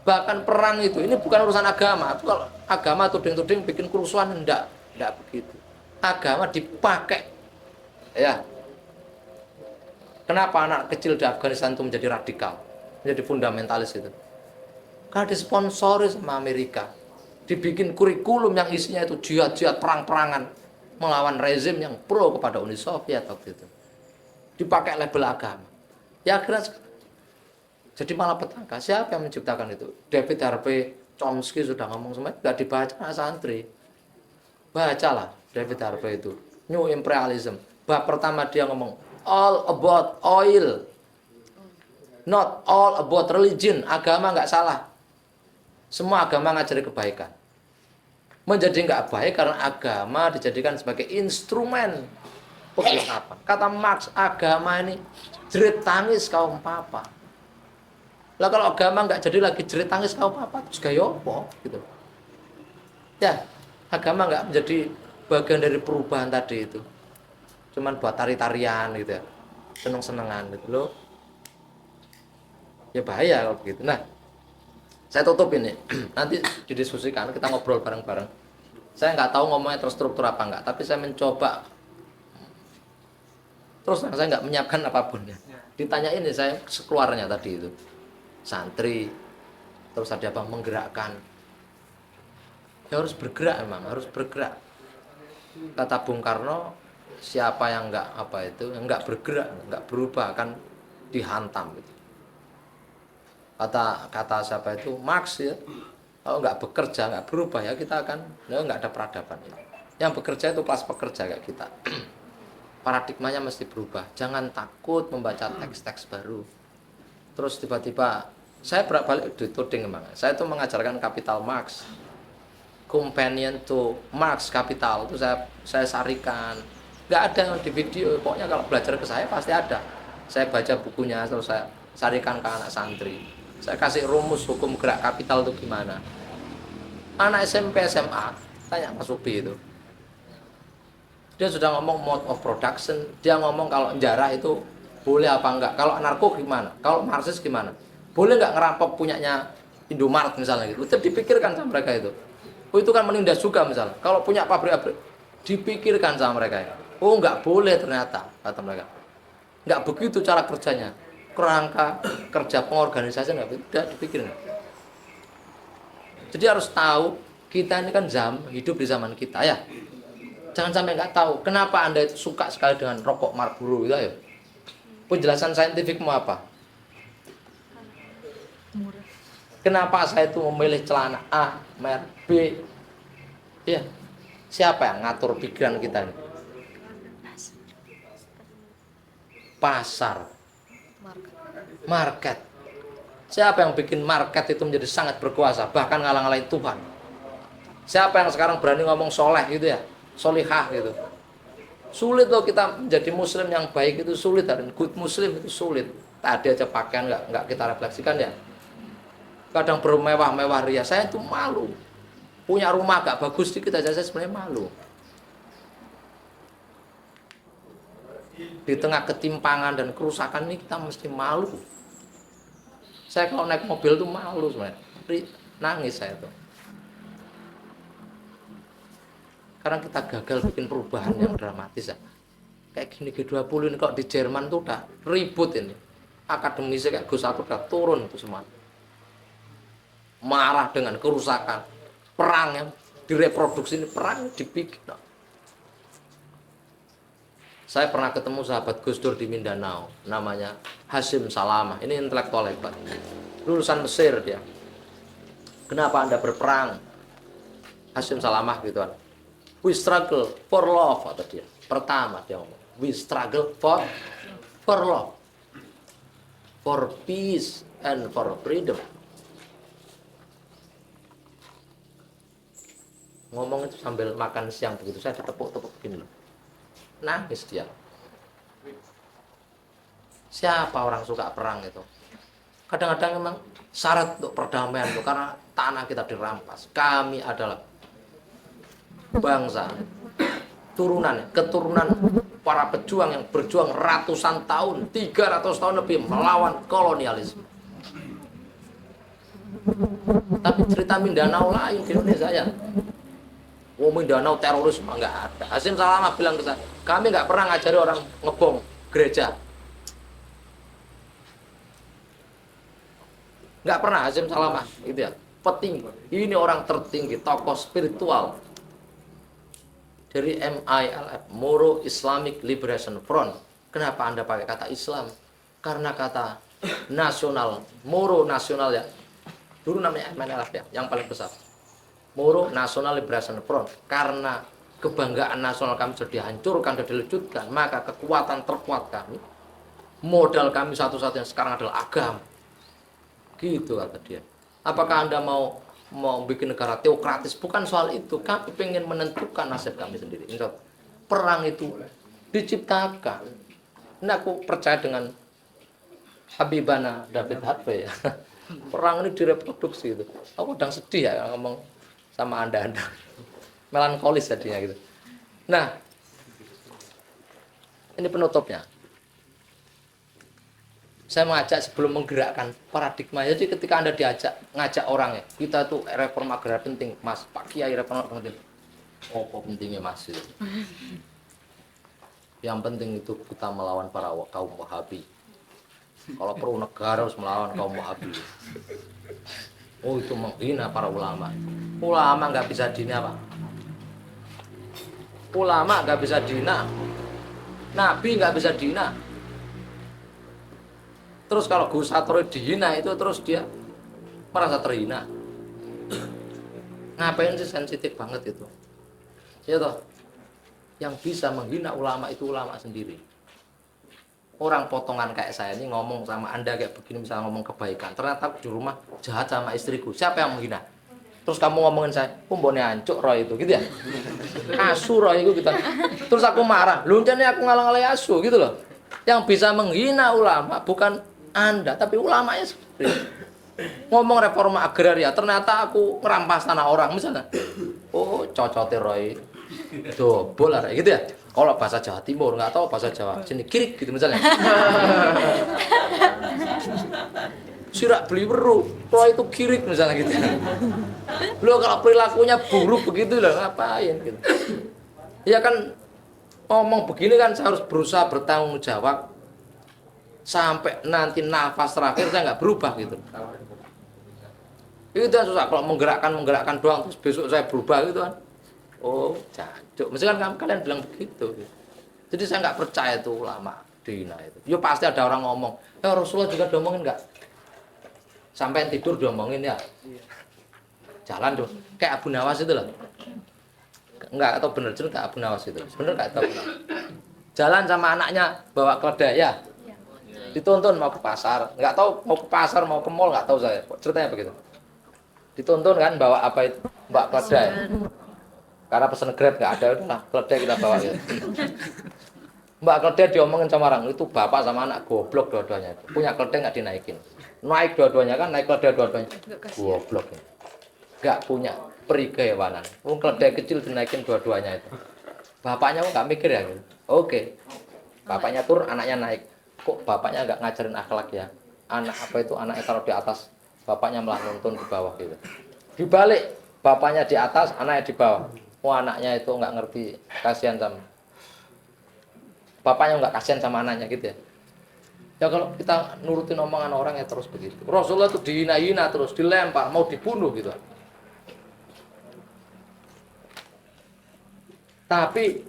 Bahkan perang itu ini bukan urusan agama. Itu kalau agama tuding-tuding bikin kerusuhan enggak begitu. Agama dipakai ya. Kenapa anak kecil di Afghanistan itu menjadi radikal, menjadi fundamentalis itu? Karena disponsori sama Amerika. Dibikin kurikulum yang isinya itu jihad-jihad perang-perangan melawan rezim yang pro kepada Uni Soviet waktu itu. Dipakai label agama. Ya akhirnya jadi malah petaka. Siapa yang menciptakan itu? David Harvey Chomsky sudah ngomong semuanya, nggak dibaca santri. Bacalah David Harvey itu, New Imperialism. Bab pertama dia ngomong all about oil, not all about religion. Agama nggak salah. Semua agama ngajari kebaikan. Menjadi nggak baik karena agama dijadikan sebagai instrumen pengungkapan. Kata Marx, agama ini jerit tangis kaum papa. Lah kalau agama nggak jadi lagi jerit tangis kaum papa, terus gaya apa? Gitu. Ya, agama nggak menjadi bagian dari perubahan tadi itu. Cuman buat tari-tarian gitu ya, seneng-senengan gitu loh. Ya bahaya kalau begitu. Nah, saya tutup ini, nanti didiskusikan, kita ngobrol bareng-bareng. Saya nggak tahu ngomongnya terstruktur apa enggak, tapi saya mencoba. Terus saya nggak menyiapkan apapun ya. Ditanya ini saya sekeluarnya tadi itu, santri, terus ada apa menggerakkan. Ya harus bergerak memang, harus bergerak. Kata Bung Karno, siapa yang nggak apa itu, yang nggak bergerak, nggak berubah akan dihantam. Gitu. Kata siapa itu Marx ya, kalau nggak bekerja nggak berubah ya kita akan nggak ada peradaban ya. Yang bekerja itu kelas pekerja kayak kita. Paradigmanya mesti berubah, jangan takut membaca teks-teks baru. Terus tiba-tiba saya balik dituding memang saya itu mengajarkan Kapital Marx, companion to Marx Kapital itu saya sarikan, nggak ada yang di video. Pokoknya kalau belajar ke saya pasti ada. Saya baca bukunya terus saya sarikan ke anak santri. Saya kasih rumus hukum gerak kapital itu gimana. Anak SMP SMA tanya Mas Ubi itu, dia sudah ngomong mode of production. Dia ngomong kalau jarah itu boleh apa enggak, kalau narko gimana, kalau Marxis gimana, boleh nggak ngerampok punyanya Indomaret misalnya gitu. Itu dipikirkan sama mereka itu. Oh itu kan menindas juga misalnya. Kalau punya pabrik-pabrik dipikirkan sama mereka. Oh nggak boleh ternyata kata mereka. Nggak begitu cara kerjanya. Kerangka kerja pengorganisasian nggak dipikirin. Jadi harus tahu kita ini kan hidup di zaman kita ya. Jangan sampai nggak tahu. Kenapa Anda itu suka sekali dengan rokok Marlboro itu ya? Penjelasan saintifikmu apa? Murah. Kenapa saya itu memilih celana A, merek B? Ya, siapa yang ngatur pikiran kita ini? Pasar. Market. Siapa yang bikin market itu menjadi sangat berkuasa, bahkan ngalang-ngalahin Tuhan? Siapa yang sekarang berani ngomong soleh gitu ya, solihah gitu? Sulit loh kita menjadi muslim yang baik itu sulit, dan good muslim itu sulit. Tadi aja pakaian nggak kita refleksikan ya. Kadang bermewah-mewah ria, saya itu malu. Punya rumah agak bagus dikit aja saya sebenarnya malu. Di tengah ketimpangan dan kerusakan ini kita mesti malu. Saya kalau naik mobil tuh malu sebenarnya, nangis saya tuh. Karena kita gagal bikin perubahan yang dramatis ya. Kayak gini G20 ini kalau di Jerman tuh udah ribut ini. Akademisnya kayak Gus Alpert udah turun itu semua. Marah dengan kerusakan, perang yang direproduksi ini, perang dibikin. Saya pernah ketemu sahabat Gus Dur di Mindanao, namanya Hasyim Salamah. Ini intelektual hebat, lulusan Mesir dia. Kenapa Anda berperang? Hasyim Salamah gitu kan. We struggle for love, kata dia. Pertama dia ngomong, we struggle for love, for peace and for freedom. Ngomong itu sambil makan siang begitu, saya ditepuk-tepuk begini loh. Nangis dia. Siapa orang suka perang itu? Kadang-kadang memang syarat untuk perdamaian itu karena tanah kita dirampas. Kami adalah bangsa keturunan para pejuang yang berjuang ratusan tahun, 300 tahun lebih melawan kolonialisme. Tapi cerita Mindanao lain di Indonesia ya. Oh, Mindanao terorisme nggak ada. Hasyim Salamah bilang ke saya, kami nggak pernah ngajari orang ngebom gereja. Nggak pernah. Hasyim Salamah gitu ya. Petinggi. Ini orang tertinggi, tokoh spiritual dari MILF, Moro Islamic Liberation Front. Kenapa Anda pakai kata Islam? Karena kata nasional, Moro nasional ya. Dulu namanya MILF ya, yang paling besar. Moro National Liberation Front. Karena kebanggaan nasional kami sudah dihancurkan, sudah dilejutkan, maka kekuatan terkuat kami, modal kami satu-satunya sekarang adalah agama. Gitu kata dia. Apakah Anda mau bikin negara teokratis? Bukan soal itu. Kami pengen menentukan nasib kami sendiri. Perang itu diciptakan. Ini aku percaya dengan Habibana David Harvey ya. Perang ini direproduksi itu. Aku sedang sedih ya ngomong sama anda melankolis jadinya gitu. Nah, ini penutupnya. Saya mengajak sebelum menggerakkan paradigma. Jadi ketika Anda ngajak orang ya, kita tuh reform agraria penting, Mas. Pak Kiai reform agraria penting. Oh, pentingnya Mas itu. Yang penting itu kita melawan para kaum Wahabi. Kalau perlu negara harus melawan kaum Wahabi. Oh, itu menghina para ulama. Ulama nggak bisa dihina, Pak. Ulama nggak bisa dihina. Nabi nggak bisa dihina. Terus kalau Gus Satrio dihina itu terus dia merasa terhina. Ngapain sih sensitif banget itu? Ya toh. Yang bisa menghina ulama itu ulama sendiri. Orang potongan kayak saya ini ngomong sama Anda kayak begini, misalnya ngomong kebaikan, ternyata di rumah jahat sama istriku. Siapa yang menghina? Terus kamu ngomongin saya, mbone ancuk Roy itu, gitu ya? Asu Roy itu gitu. Terus aku marah, lu jadi aku ngalang-ngalang asu gitu loh. Yang bisa menghina ulama bukan Anda, tapi ulamanya sendiri. Ngomong reforma agraria, ternyata aku ngerampas tanah orang misalnya. Oh, cocote Roy. Dobol lah gitu ya. Kalau bahasa Jawa Timur nggak tahu bahasa Jawa sini kirik gitu misalnya. Sirak beli beru, Roy itu kirik misalnya gitu. Lo kalau perilakunya buruk begitu loh, ngapain gitu. Ya kan ngomong begini kan saya harus berusaha bertanggung jawab sampai nanti nafas terakhir saya nggak berubah gitu. Itu susah kalau menggerakkan doang terus besok saya berubah gitu kan. Oh, jancuk. Misalkan kalian bilang begitu. Jadi saya nggak percaya itu ulama dihina itu. Ya pasti ada orang ngomong, ya Rasulullah juga diomongin nggak? Sampai tidur diomongin ya. Jalan tuh, kayak Abu Nawas itu loh. Enggak atau bener juga Abu Nawas itu. Bener nggak tahu. Jalan sama anaknya bawa keledai ya. Dituntun mau ke pasar, nggak tahu mau ke pasar mau ke mall nggak tahu saya. Ceritanya begitu. Dituntun kan bawa apa itu? Mbak keledai. Karena pesen Grab nggak ada, udahlah keledai kita bawa gitu. Mbak keledai diomongin sama orang, itu bapak sama anak goblok dua-duanya. Punya keledai nggak dinaikin. Naik dua-duanya kan, naik keledai dua-duanya. Goblok ya. Nggak punya peri kehewanan. Keledai kecil dinaikin dua-duanya itu. Bapaknya kok nggak mikir ya gitu. Oke. Bapaknya turun, anaknya naik. Kok bapaknya nggak ngajarin akhlak ya? Anak apa itu anaknya taruh di atas, bapaknya malah nuntun di bawah gitu. Dibalik, bapaknya di atas, anaknya di bawah. Oh, anaknya itu nggak ngerti, kasihan sama bapaknya, nggak kasihan sama anaknya gitu ya. Ya kalau kita nurutin omongan orang ya terus begitu. Rasulullah itu dihina-hina terus, dilempar, mau dibunuh gitu. Tapi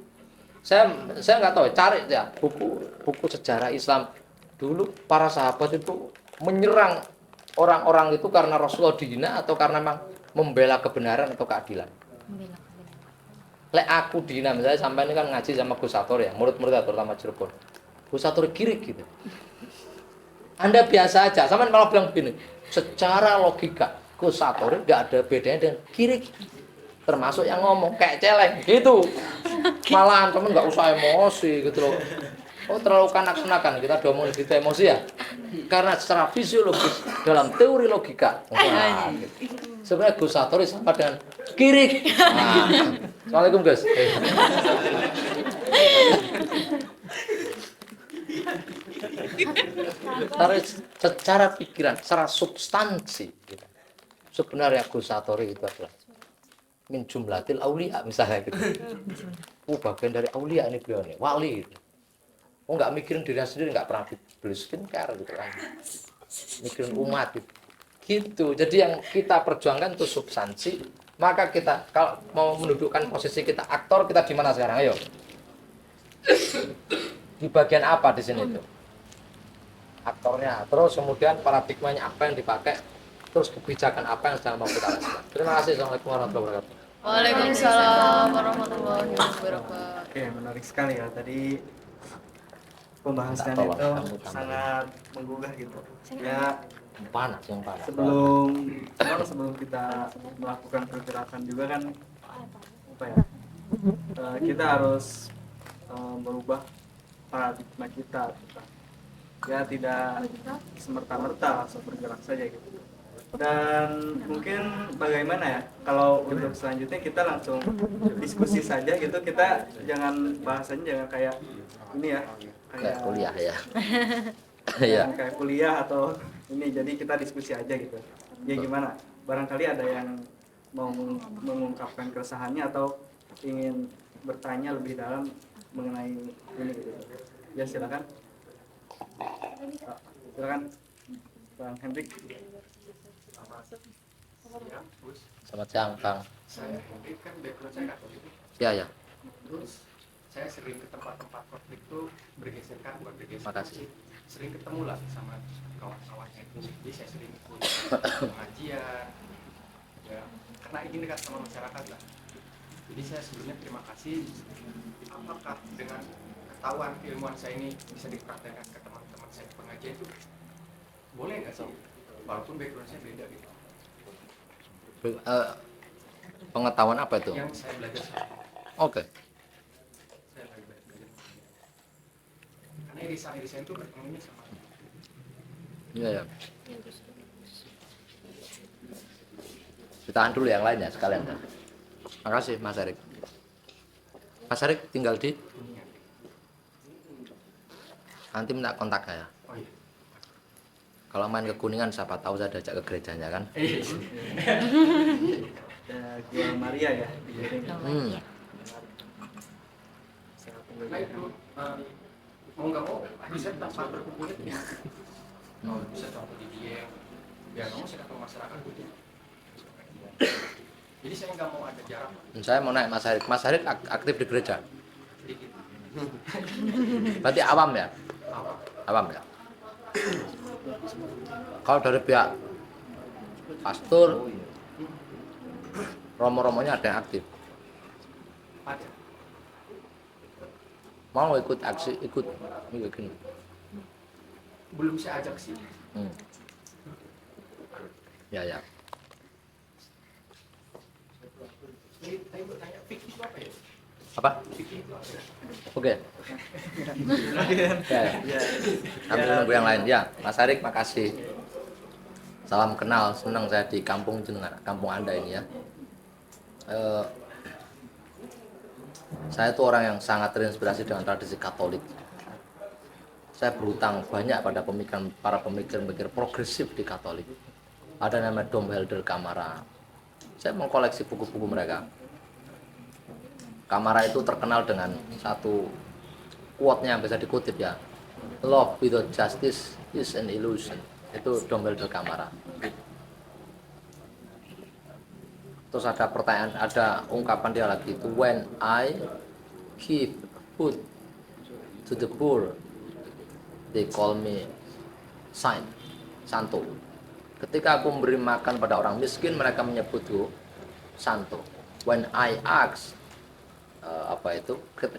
saya nggak tahu, cari ya buku sejarah Islam dulu para sahabat itu menyerang orang-orang itu karena Rasulullah dihina atau karena memang membela kebenaran atau keadilan. Membela. Lek aku dihina misalnya sampai ini kan ngaji sama Gus Satur ya, murid-murid terutama Cirebon. Gus Satur girik gitu. Anda biasa aja, sampai malah bilang begini, secara logika Gus Satur nggak ada bedanya dengan girik. Termasuk yang ngomong kayak celeng gitu. Malahan temen nggak usah emosi gitu loh. Oh terlalu kanak-kanakan kita diomongin gitu emosi ya. Karena secara fisiologis dalam teori logika. Wah, gitu. Sebenarnya Gus Satur sama dengan girik. Nah, Assalamualaikum Gus. Secara pikiran, secara substansi gitu. Sebenarnya Gus Satur itu adalah min jumlatil aulia misalnya gitu. Bagian dari aulia ini beliau nih, wali gitu. Nggak mikirin dirinya sendiri, nggak pernah beli skincare gitu kan. Mikirin umat gitu. Gitu. Jadi yang kita perjuangkan itu substansi. Maka kita kalau mau mendudukkan posisi kita aktor, kita di mana sekarang? Ayo. Di bagian apa di sini itu? Aktornya. Terus kemudian paradigmanya apa yang dipakai? Terus kebijakan apa yang sedang mau kita lakukan. Terima kasih. Assalamualaikum warahmatullahi wabarakatuh. Waalaikumsalam warahmatullahi wabarakatuh. Oke, menarik sekali ya tadi pembahasan Minta tolong itu kamu tambah. sangat menggugah gitu. Ya Panas yang panas. sebelum kita melakukan pergerakan juga kan apa ya? Kita harus merubah paradigma kita gitu. Ya tidak semerta-merta langsung bergerak saja gitu. Dan mungkin bagaimana ya kalau untuk selanjutnya kita langsung diskusi saja gitu, kita jangan bahasanya jangan kayak ini ya, Kayak kuliah ya. Iya. Iya. Kayak kuliah atau ini, jadi kita diskusi aja gitu. Ya gimana? Barangkali ada yang mau mengungkapkan keresahannya atau ingin bertanya lebih dalam mengenai ini gitu. Ya silakan. Silakan Bang Hendrik. Selamat siang, Kang. Saya Hendrik, kan background saya Katolik. Ya, ya. Terus saya sering ke tempat-tempat konflik itu bergeserkan buat bergeser. Makasih. Sering ketemu lah sama kawan-kawannya itu. Jadi saya sering ikut pengajian. Ya, karena ingin dekat sama masyarakat lah. Jadi saya sebelumnya terima kasih. Apakah dengan ketahuan keilmuan saya ini bisa dipraktekkan ke teman-teman saya pengajian itu boleh nggak sih? Walaupun background saya beda gitu. Pengetahuan apa itu? Yang saya belajar sama. Oke. Saya lagi belajar. Karena irisan-irisan itu bertemunya sama. Iya, ya. Ditahan dulu yang lainnya sekalian. Makasih Mas Erik. Mas Erik tinggal di nanti minta kontak saya. Oh iya. Kalau main ke Kuningan siapa tahu saya diajak ke gerejanya kan. Gua Maria ya di Giring. Hmm. Nah itu mau nggak mau bisa tanpa berkumpulnya ya. Mau bisa contoh di Dieng biar kamu saya ketemu masyarakat gitu. Jadi saya nggak mau ada jarak Saya mau naik Mas Erik. Mas Erik aktif di gereja. sedikit. Berarti awam ya? Awal. Awam ya? Kalau dari pihak pastor, romo-romonya ada yang aktif. Ada. Mau ikut aksi, ikut gini. Belum saya ajak sih. Ya, ya. Saya bertanya fikih itu apa ya? Apa? Fikih itu apa ya? Oke. Ya, ya. Kami menunggu yang lain. Ya, Mas Arik, makasih. Salam kenal, senang saya di kampung jenengan, kampung Anda ini ya. Saya itu orang yang sangat terinspirasi dengan tradisi Katolik. Saya berhutang banyak pada para pemikir-pemikir progresif di Katolik. Ada namanya Dom Helder Camara. Saya mengkoleksi buku-buku mereka. Camara itu terkenal dengan satu quote-nya yang bisa dikutip ya. Love without justice is an illusion. Itu Dom Helder Camara. Terus ada pertanyaan, ada ungkapan dia lagi itu, when I give food to the poor. They call me santo. Ketika aku memberi makan pada orang miskin, mereka menyebutku santo. When I ask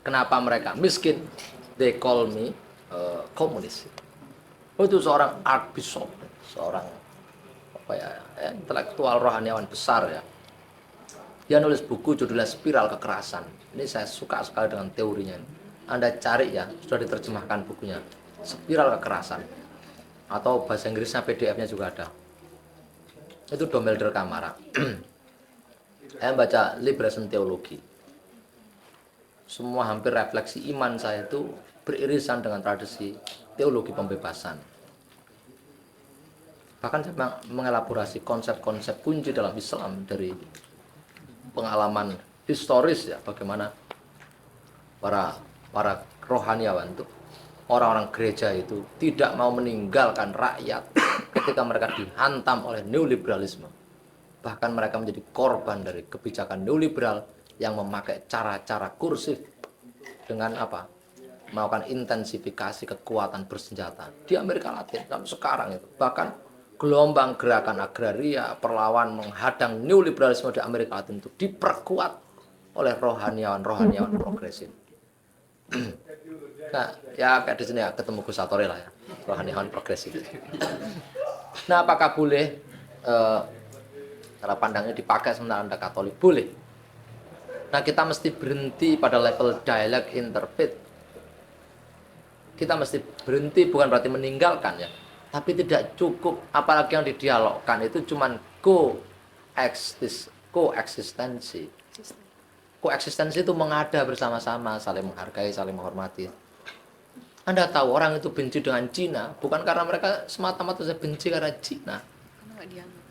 kenapa mereka miskin, they call me komunis. Itu seorang archbishop, seorang intelektual rohaniawan besar ya. Dia nulis buku judulnya Spiral Kekerasan. Ini saya suka sekali dengan teorinya. Anda cari ya, sudah diterjemahkan bukunya. Spiral Kekerasan. Atau bahasa Inggrisnya PDF-nya juga ada. Itu Domelder Kamara. Saya baca Liberation Theology. Semua hampir refleksi iman saya itu beririsan dengan tradisi teologi pembebasan. Bahkan saya mengelaborasi konsep-konsep kunci dalam Islam dari pengalaman historis ya, bagaimana para rohaniawan itu, orang-orang gereja itu tidak mau meninggalkan rakyat ketika mereka dihantam oleh neoliberalisme. Bahkan mereka menjadi korban dari kebijakan neoliberal yang memakai cara-cara kursif dengan melakukan intensifikasi kekuatan bersenjata di Amerika Latin sampai sekarang itu. Bahkan gelombang gerakan agraria, perlawan menghadang neoliberalisme di Amerika Latin itu diperkuat oleh rohaniawan progresif. Nah, ya kayak di sini ya ketemu Gus Satori lah ya, rohaniawan progresif. Nah, apakah boleh cara pandangnya dipakai sementara Anda Katolik? Boleh. Nah, kita mesti berhenti pada level dialek interpret. Kita mesti berhenti bukan berarti meninggalkan ya, tapi tidak cukup, apalagi yang didialogkan itu cuman koeksistensi. Koeksistensi itu mengada bersama-sama, saling menghargai, saling menghormati. Anda tahu orang itu benci dengan Cina bukan karena mereka semata-mata benci karena Cina.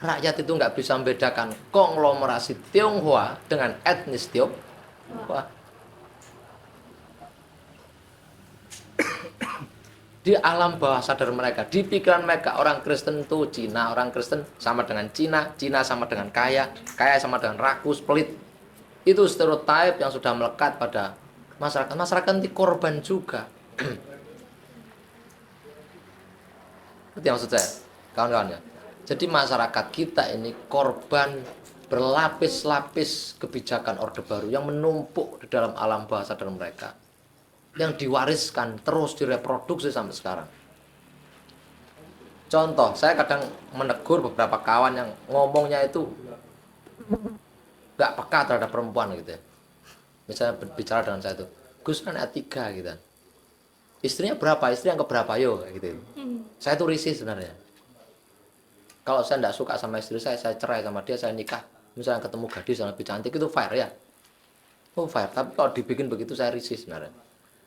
Rakyat itu nggak bisa membedakan konglomerasi Tionghoa dengan etnis Tionghoa. Di alam bawah sadar mereka, di pikiran mereka, orang Kristen itu Cina, orang Kristen sama dengan Cina, Cina sama dengan kaya, kaya sama dengan rakus, pelit. Itu stereotip yang sudah melekat pada masyarakat. Masyarakat itu korban juga. Itu maksud saya, kawan-kawan ya. Jadi masyarakat kita ini korban berlapis-lapis kebijakan Orde Baru yang menumpuk di dalam alam bawah sadar mereka, yang diwariskan terus direproduksi sampai sekarang. Contoh, saya kadang menegur beberapa kawan yang ngomongnya itu gak peka terhadap perempuan gitu ya. Misalnya bicara dengan saya itu, Gus kan etika gitu. Istrinya berapa? Istri yang keberapa yo gitu. Saya tuh risih sebenarnya. Kalau saya tidak suka sama istri saya cerai sama dia, saya nikah. Misalnya ketemu gadis yang lebih cantik, itu fair ya. Oh fair, tapi kalau dibikin begitu saya risih sebenarnya.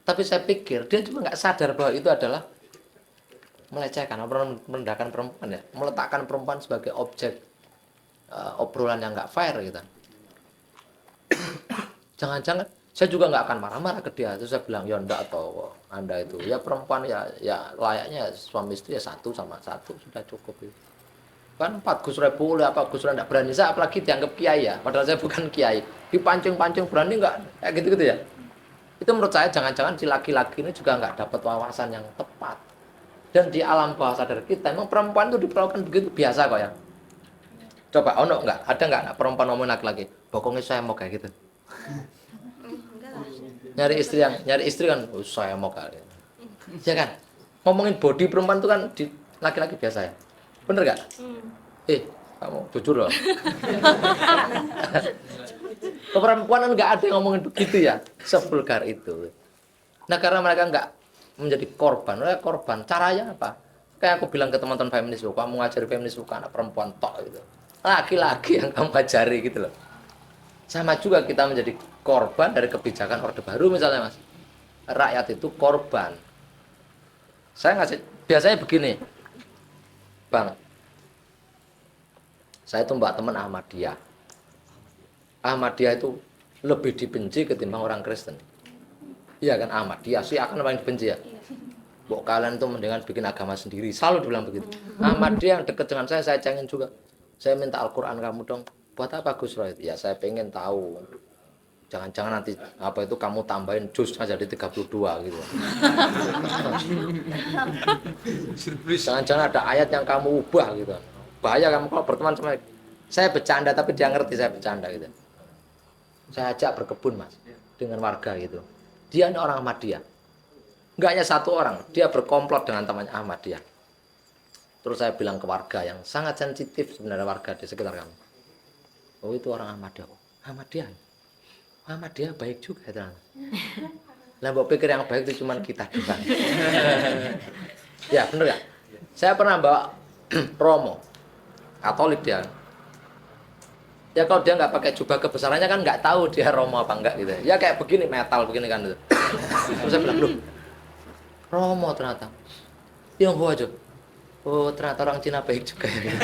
Tapi saya pikir dia juga nggak sadar bahwa itu adalah melecehkan, merendahkan perempuan ya, meletakkan perempuan sebagai objek obrolan yang nggak fair gitu. Jangan-jangan saya juga nggak akan marah-marah ke dia. Terus saya bilang ya enggak, atau Anda itu ya perempuan ya layaknya suami istri ya satu sama satu sudah cukup gitu. Kan 4 Gus Rai boleh, apa Gus Rai enggak berani, saya apalagi dianggap kiai ya, padahal saya bukan kiai, dipancing-pancing berani enggak, kayak gitu-gitu ya. Itu menurut saya jangan-jangan si laki-laki ini juga enggak dapat wawasan yang tepat. Dan di alam bawah sadar kita emang perempuan itu diperlakukan begitu biasa kok ya. Coba enggak, ada enggak perempuan ngomong laki-laki, pokoknya saya mau kayak gitu. Nyari istri kan, saya mau kayak gitu. Ya kan? Ngomongin body perempuan itu kan di laki-laki biasa ya. Bener gak? Kamu jujur loh. Perempuan enggak ada yang ngomongin begitu ya, sevulgar itu. Nah karena mereka enggak menjadi korban, mereka korban. Caranya apa? Kayak aku bilang ke teman-teman feminis, kamu ngajari feminis bukan anak perempuan tok gitu. Laki-laki yang kamu ajari gitu loh. Sama juga kita menjadi korban dari kebijakan Orde Baru misalnya mas. Rakyat itu korban. Saya ngasih, biasanya begini. Bang, saya itu mbak teman Ahmadiyah. Ahmadiyah itu lebih dibenci ketimbang orang Kristen. Iya kan, Ahmadiyah sih akan paling dibenci ya. Bok kalian itu mendingan bikin agama sendiri, selalu dibilang begitu. Ahmadiyah yang dekat dengan saya cengin juga. Saya minta Al-Quran kamu dong. Buat apa Gus Roy? Ya saya pengen tahu Jangan-jangan nanti apa itu kamu tambahin jusnya jadi 32 gitu. Jangan-jangan ada ayat yang kamu ubah gitu. Bahaya kamu kalau berteman sama saya bercanda tapi dia ngerti saya bercanda gitu. Saya ajak berkebun Mas dengan warga gitu. Dia ini orang Ahmadiyah. Enggak hanya satu orang, dia berkomplot dengan temannya Ahmadiyah. Terus saya bilang ke warga yang sangat sensitif sebenarnya warga di sekitar kami. Oh itu orang Ahmadiyah. Ahmadiyah. Ahmadiyah baik juga ternyata. Lah mbok pikir yang baik itu cuma kita doang. Ya bener gak? Saya pernah bawa Romo Katolik dia. Ya kalau dia nggak pakai jubah kebesarannya kan nggak tahu dia Romo apa enggak gitu. Ya kayak begini metal begini kan itu. Terus saya bilang, "Loh, Romo ternyata." Tionghoa aja. Oh, ternyata orang Cina baik juga ya.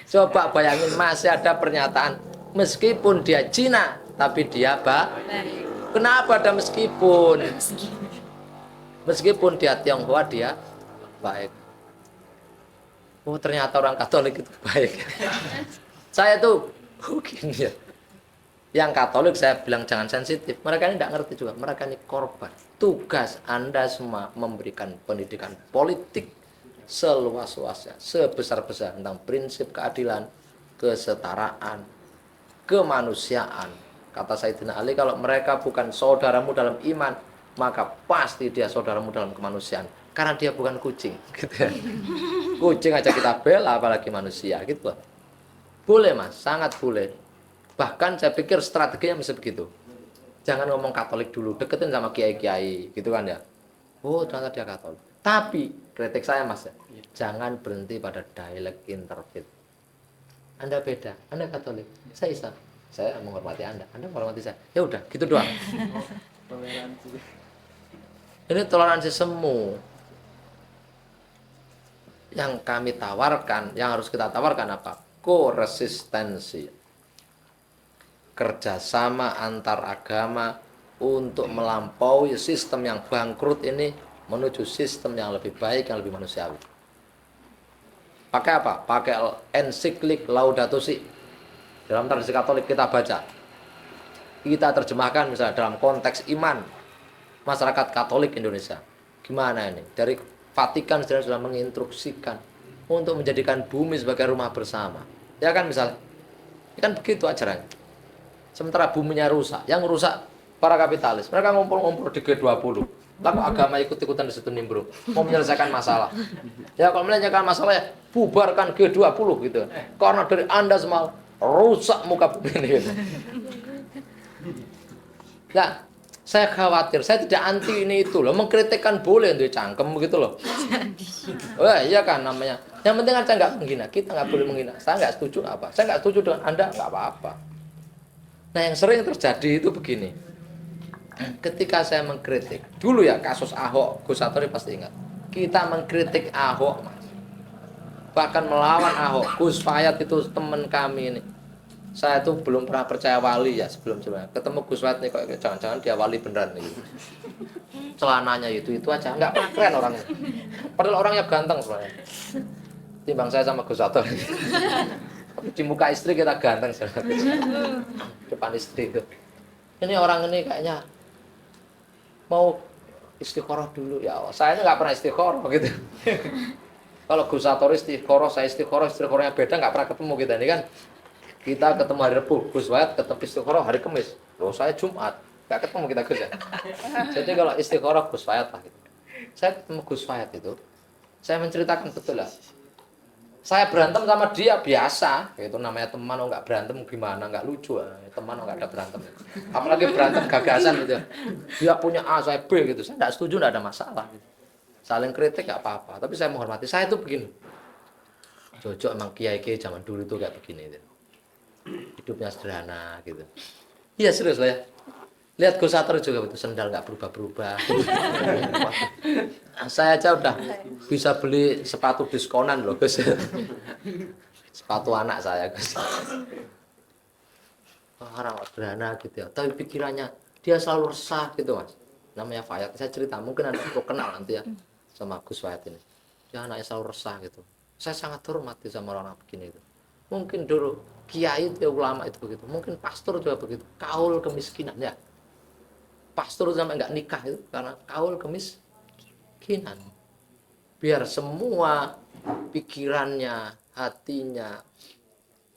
Coba bayangin masih ada pernyataan meskipun dia Cina tapi dia baik. Kenapa ada meskipun? Meskipun dia Tionghoa dia baik. Oh, ternyata orang Katolik itu baik. Saya tuh gini ya. Yang Katolik saya bilang jangan sensitif. Mereka ini tidak ngerti juga. Mereka ini korban. Tugas Anda semua memberikan pendidikan politik seluas-luasnya, sebesar-besar tentang prinsip keadilan, kesetaraan, kemanusiaan. Kata Sayyidina Ali, kalau mereka bukan saudaramu dalam iman, maka pasti dia saudaramu dalam kemanusiaan. Karena dia bukan kucing, gitu ya. Kucing aja kita bela, apalagi manusia, gitu. Boleh Mas, sangat boleh. Bahkan saya pikir strateginya mesti begitu. Jangan ngomong Katolik dulu, deketin sama kiai-kiai, gitu kan ya. Oh, ternyata dia Katolik. Tapi kritik saya Mas, jangan berhenti pada dialek interfit. Anda beda, Anda Katolik, saya Islam. Saya menghormati Anda menghormati saya. Ya udah, gitu doang. Ini toleransi semu. Yang kami tawarkan, yang harus kita tawarkan apa? Koresistensi. Kerjasama antar agama untuk melampaui sistem yang bangkrut ini menuju sistem yang lebih baik, yang lebih manusiawi. Pakai apa? Pakai ensiklik Laudato Si. Dalam tradisi Katolik kita baca. Kita terjemahkan misalnya dalam konteks iman masyarakat Katolik Indonesia. Gimana ini? Dari Vatikan sudah menginstruksikan untuk menjadikan bumi sebagai rumah bersama. Ya kan misalnya. Ya kan begitu ajarannya. Sementara buminya rusak, yang rusak para kapitalis. Mereka ngumpul-ngumpul di G20. Lalu agama ikut-ikutan di situ nimbrung, mau menyelesaikan masalah. Ya kalau menyelesaikan masalah ya bubarkan G20 gitu. Karena dari Anda semua rusak muka bumi ini. Gitu. Nah, saya khawatir, saya tidak anti ini itu loh, mengkritikkan boleh untuk cangkem begitu loh. Wah iya kan namanya. Yang penting aja nggak menghina, kita nggak boleh menghina. Saya nggak setuju apa, saya nggak setuju dengan Anda nggak apa-apa. Nah yang sering terjadi itu begini. Ketika saya mengkritik, dulu ya kasus Ahok, Gus Satori pasti ingat. Kita mengkritik Ahok, bahkan melawan Ahok. Gus Fayat itu teman kami ini. Saya tuh belum pernah percaya wali ya sebelum-sebelumnya. Ketemu Gus Fayat nih, kok jangan-jangan dia wali beneran nih. Celananya itu aja, nggak pernah keren orangnya. Padahal orangnya ganteng sebenarnya. Timbang saya sama Gus Satori. Di muka istri kita ganteng sebenarnya. Depan istri itu. Ini orang ini kayaknya mau istiqoroh dulu ya Allah. Saya ini nggak pernah istiqoroh gitu. Kalau Gus Satori istiqoroh, saya istiqorohnya beda, nggak pernah ketemu kita ini kan. Kita ketemu hari Rabu, Gus Wayat ketemu istiqoroh hari Kamis. Loh saya Jumat, nggak ketemu kita Gus ya. Jadi kalau istiqoroh Gus Wayat lah gitu. Saya ketemu Gus Wayat itu, saya menceritakan betul lah. Saya berantem sama dia biasa, itu namanya teman, nggak berantem gimana, nggak lucu, teman nggak ada berantem. Apalagi berantem gagasan gitu. Dia punya A, saya B gitu, saya nggak setuju, nggak ada masalah. Saling kritik nggak apa-apa, tapi saya menghormati. Saya itu begini, Jojo emang kiai-kiai zaman dulu itu kayak begini, gitu. Hidupnya sederhana gitu. Iya serius lah ya. Lihat Gus Satori juga begitu, sendal nggak berubah-berubah. Saya aja udah bisa beli sepatu diskonan loh Gus. Sepatu anak saya Gus. Orang sederhana gitu ya. Tapi pikirannya dia selalu resah gitu Mas. Namanya Fayat. Saya cerita mungkin Anda perlu kenal nanti ya sama Gus Fayat ini. Dia anaknya selalu resah gitu. Saya sangat hormati sama orang begini itu. Mungkin dulu kiai itu ulama itu begitu, mungkin pastor juga begitu, kaul kemiskinan ya. Pastor sampai nggak nikah itu karena kaul kemiskinan. Biar semua pikirannya, hatinya,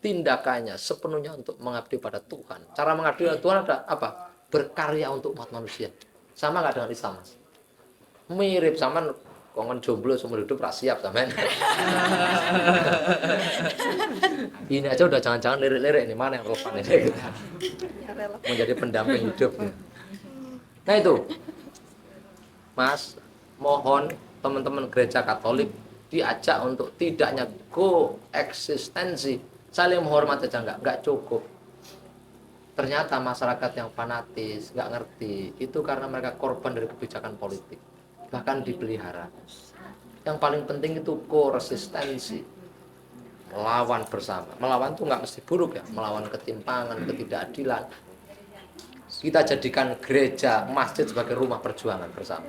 tindakannya sepenuhnya untuk mengabdi pada Tuhan. Cara mengabdi pada Tuhan ada apa? Berkarya untuk umat manusia. Sama nggak dengan Islam, Mas? Mirip sama kongen jomblo seumur hidup ra siap sampean. Ini aja udah jangan-jangan lirik-lirik ini mana yang relevan ini. Menjadi pendamping hidup. Nah itu. Mas, mohon teman-teman gereja Katolik diajak untuk tidaknya koeksistensi, saling menghormat aja enggak cukup. Ternyata masyarakat yang fanatis, nggak ngerti, itu karena mereka korban dari kebijakan politik, bahkan dipelihara. Yang paling penting itu koresistensi, melawan bersama. Melawan itu nggak mesti buruk ya, melawan ketimpangan, ketidakadilan. Kita jadikan gereja, masjid sebagai rumah perjuangan bersama.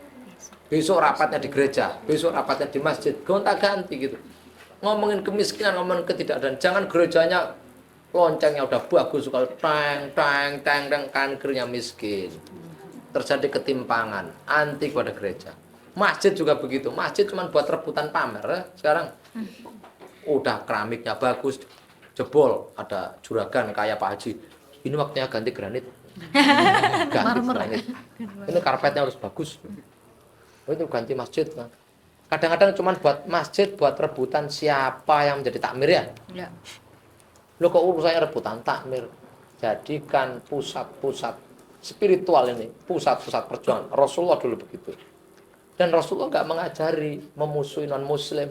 Besok rapatnya di gereja, besok rapatnya di masjid, gonta-ganti gitu. Ngomongin kemiskinan, ngomongin ketidakadilan, jangan gerejanya loncengnya udah bagus, kalau tang kankernya miskin, terjadi ketimpangan, anti kepada gereja. Masjid juga begitu, masjid cuma buat rebutan pamer ya. Sekarang udah keramiknya bagus, jebol ada juragan kayak Pak Haji, ini waktunya ganti granit, ganti granit, ini karpetnya harus bagus, itu ganti masjid. Kadang-kadang cuma buat masjid, buat rebutan siapa yang menjadi takmir ya. Lo kok urusannya rebutan takmir? Jadikan pusat-pusat spiritual ini, pusat-pusat perjuangan. Rasulullah dulu begitu. Dan Rasulullah nggak mengajari memusuhi non-muslim,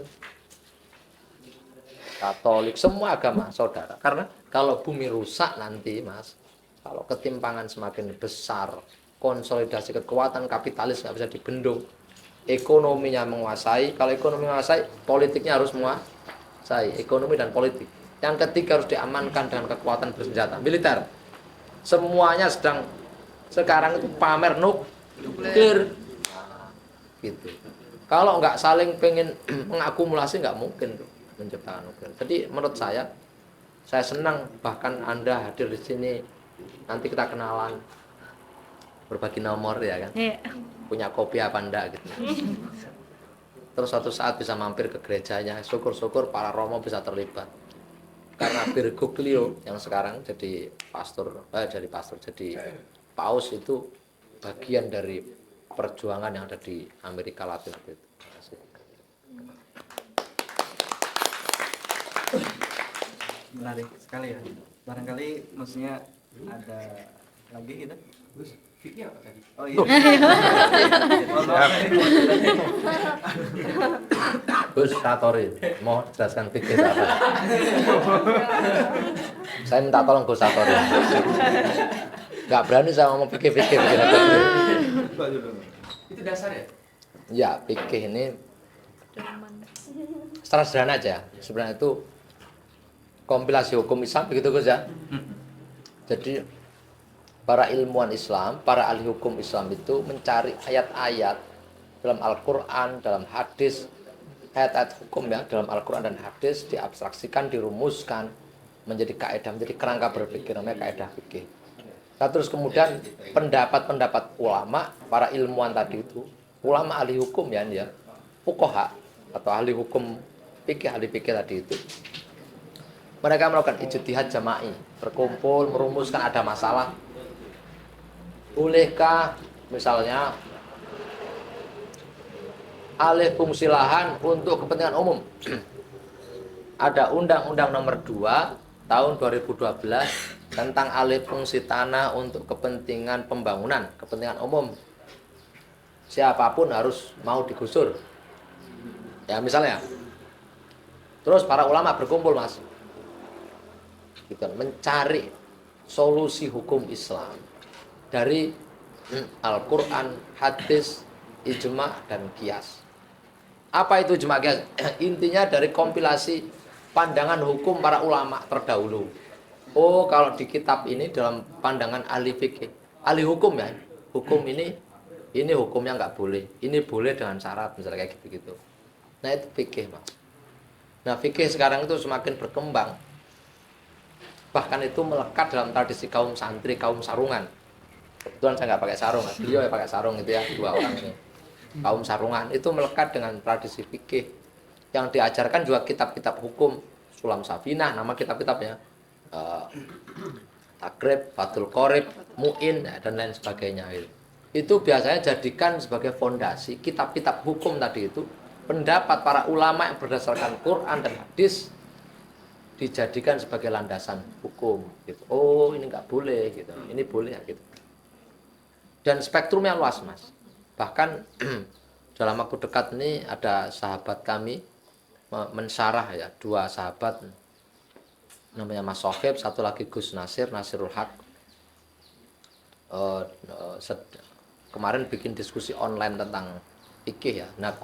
Katolik, semua agama saudara. Karena kalau bumi rusak nanti, Mas, kalau ketimpangan semakin besar, konsolidasi kekuatan kapitalis nggak bisa dibendung, ekonominya menguasai. Kalau ekonomi menguasai, politiknya harus menguasai ekonomi dan politik. Yang ketiga harus diamankan dengan kekuatan bersenjata militer. Semuanya sedang sekarang itu pamer nuklir gitu. Kalau nggak saling pengen mengakumulasi nggak mungkin tuh menciptakan nuklir. Jadi menurut saya senang bahkan Anda hadir di sini, nanti kita kenalan, berbagi nomor ya kan, punya kopi apa enggak gitu. Terus suatu saat bisa mampir ke gerejanya, syukur-syukur para romo bisa terlibat. Karena Bergoglio yang sekarang jadi jadi paus itu bagian dari perjuangan yang ada di Amerika Latin itu. Menarik sekali ya. Barangkali maksudnya ada lagi gitu. Fikih apa tadi? Oh iya. Gus Satori, mau jelaskan fikih apa? Saya minta tolong Gus Satori. Gak berani saya ngomong fikih-fikih. Itu dasar ya? Ya, fikih ini secara sederhana aja. Sebenarnya itu kompilasi hukum Islam begitu Gus ya. Jadi para ilmuwan Islam, para ahli hukum Islam itu mencari ayat-ayat dalam Al-Quran, dalam hadis, ayat-ayat hukum ya dalam Al-Quran dan hadis diabstraksikan, dirumuskan menjadi kaidah, menjadi kerangka berpikir, namanya kaidah fikih. Nah, terus kemudian pendapat-pendapat ulama, para ilmuwan tadi itu, ulama ahli hukum ya, fuqaha atau ahli hukum fikih, ahli fikih tadi itu, mereka melakukan ijtihad jama'i, berkumpul, merumuskan ada masalah. Bolehkah misalnya alih fungsi lahan untuk kepentingan umum? Ada Undang-Undang Nomor 2 Tahun 2012 tentang alih fungsi tanah untuk kepentingan pembangunan, kepentingan umum. Siapapun harus mau digusur. Ya misalnya. Terus para ulama berkumpul, Mas. Gitu, mencari solusi hukum Islam dari Al-Quran, hadis, ijma, dan qiyas. Apa itu ijma qiyas? Intinya dari kompilasi pandangan hukum para ulama terdahulu. Oh, kalau di kitab ini dalam pandangan ahli fikih, ahli hukum ya, hukum ini hukumnya nggak boleh, ini boleh dengan syarat, misalnya kayak gitu-gitu. Nah itu fikih, Mas. Nah fikih sekarang itu semakin berkembang. Bahkan itu melekat dalam tradisi kaum santri, kaum sarungan. Kebetulan saya nggak pakai sarung, beliau ya pakai sarung itu ya, dua orang ini. Kaum sarungan itu melekat dengan tradisi fikih. Yang diajarkan juga kitab-kitab hukum, Sulam Safinah, nama kitab-kitabnya. Takrib, Fathul Qorib, Mu'in, dan lain sebagainya itu biasanya jadikan sebagai fondasi kitab-kitab hukum tadi itu, pendapat para ulama yang berdasarkan Quran dan hadis dijadikan sebagai landasan hukum gitu. Oh, ini nggak boleh gitu, ini boleh gitu. Dan spektrumnya luas, Mas. Bahkan dalam waktu dekat ini ada sahabat kami mensyarah ya, dua sahabat namanya Mas Sohib, satu lagi Gus Nasir, Nasirul Haq. Kemarin bikin diskusi online tentang fikih ya. Nah,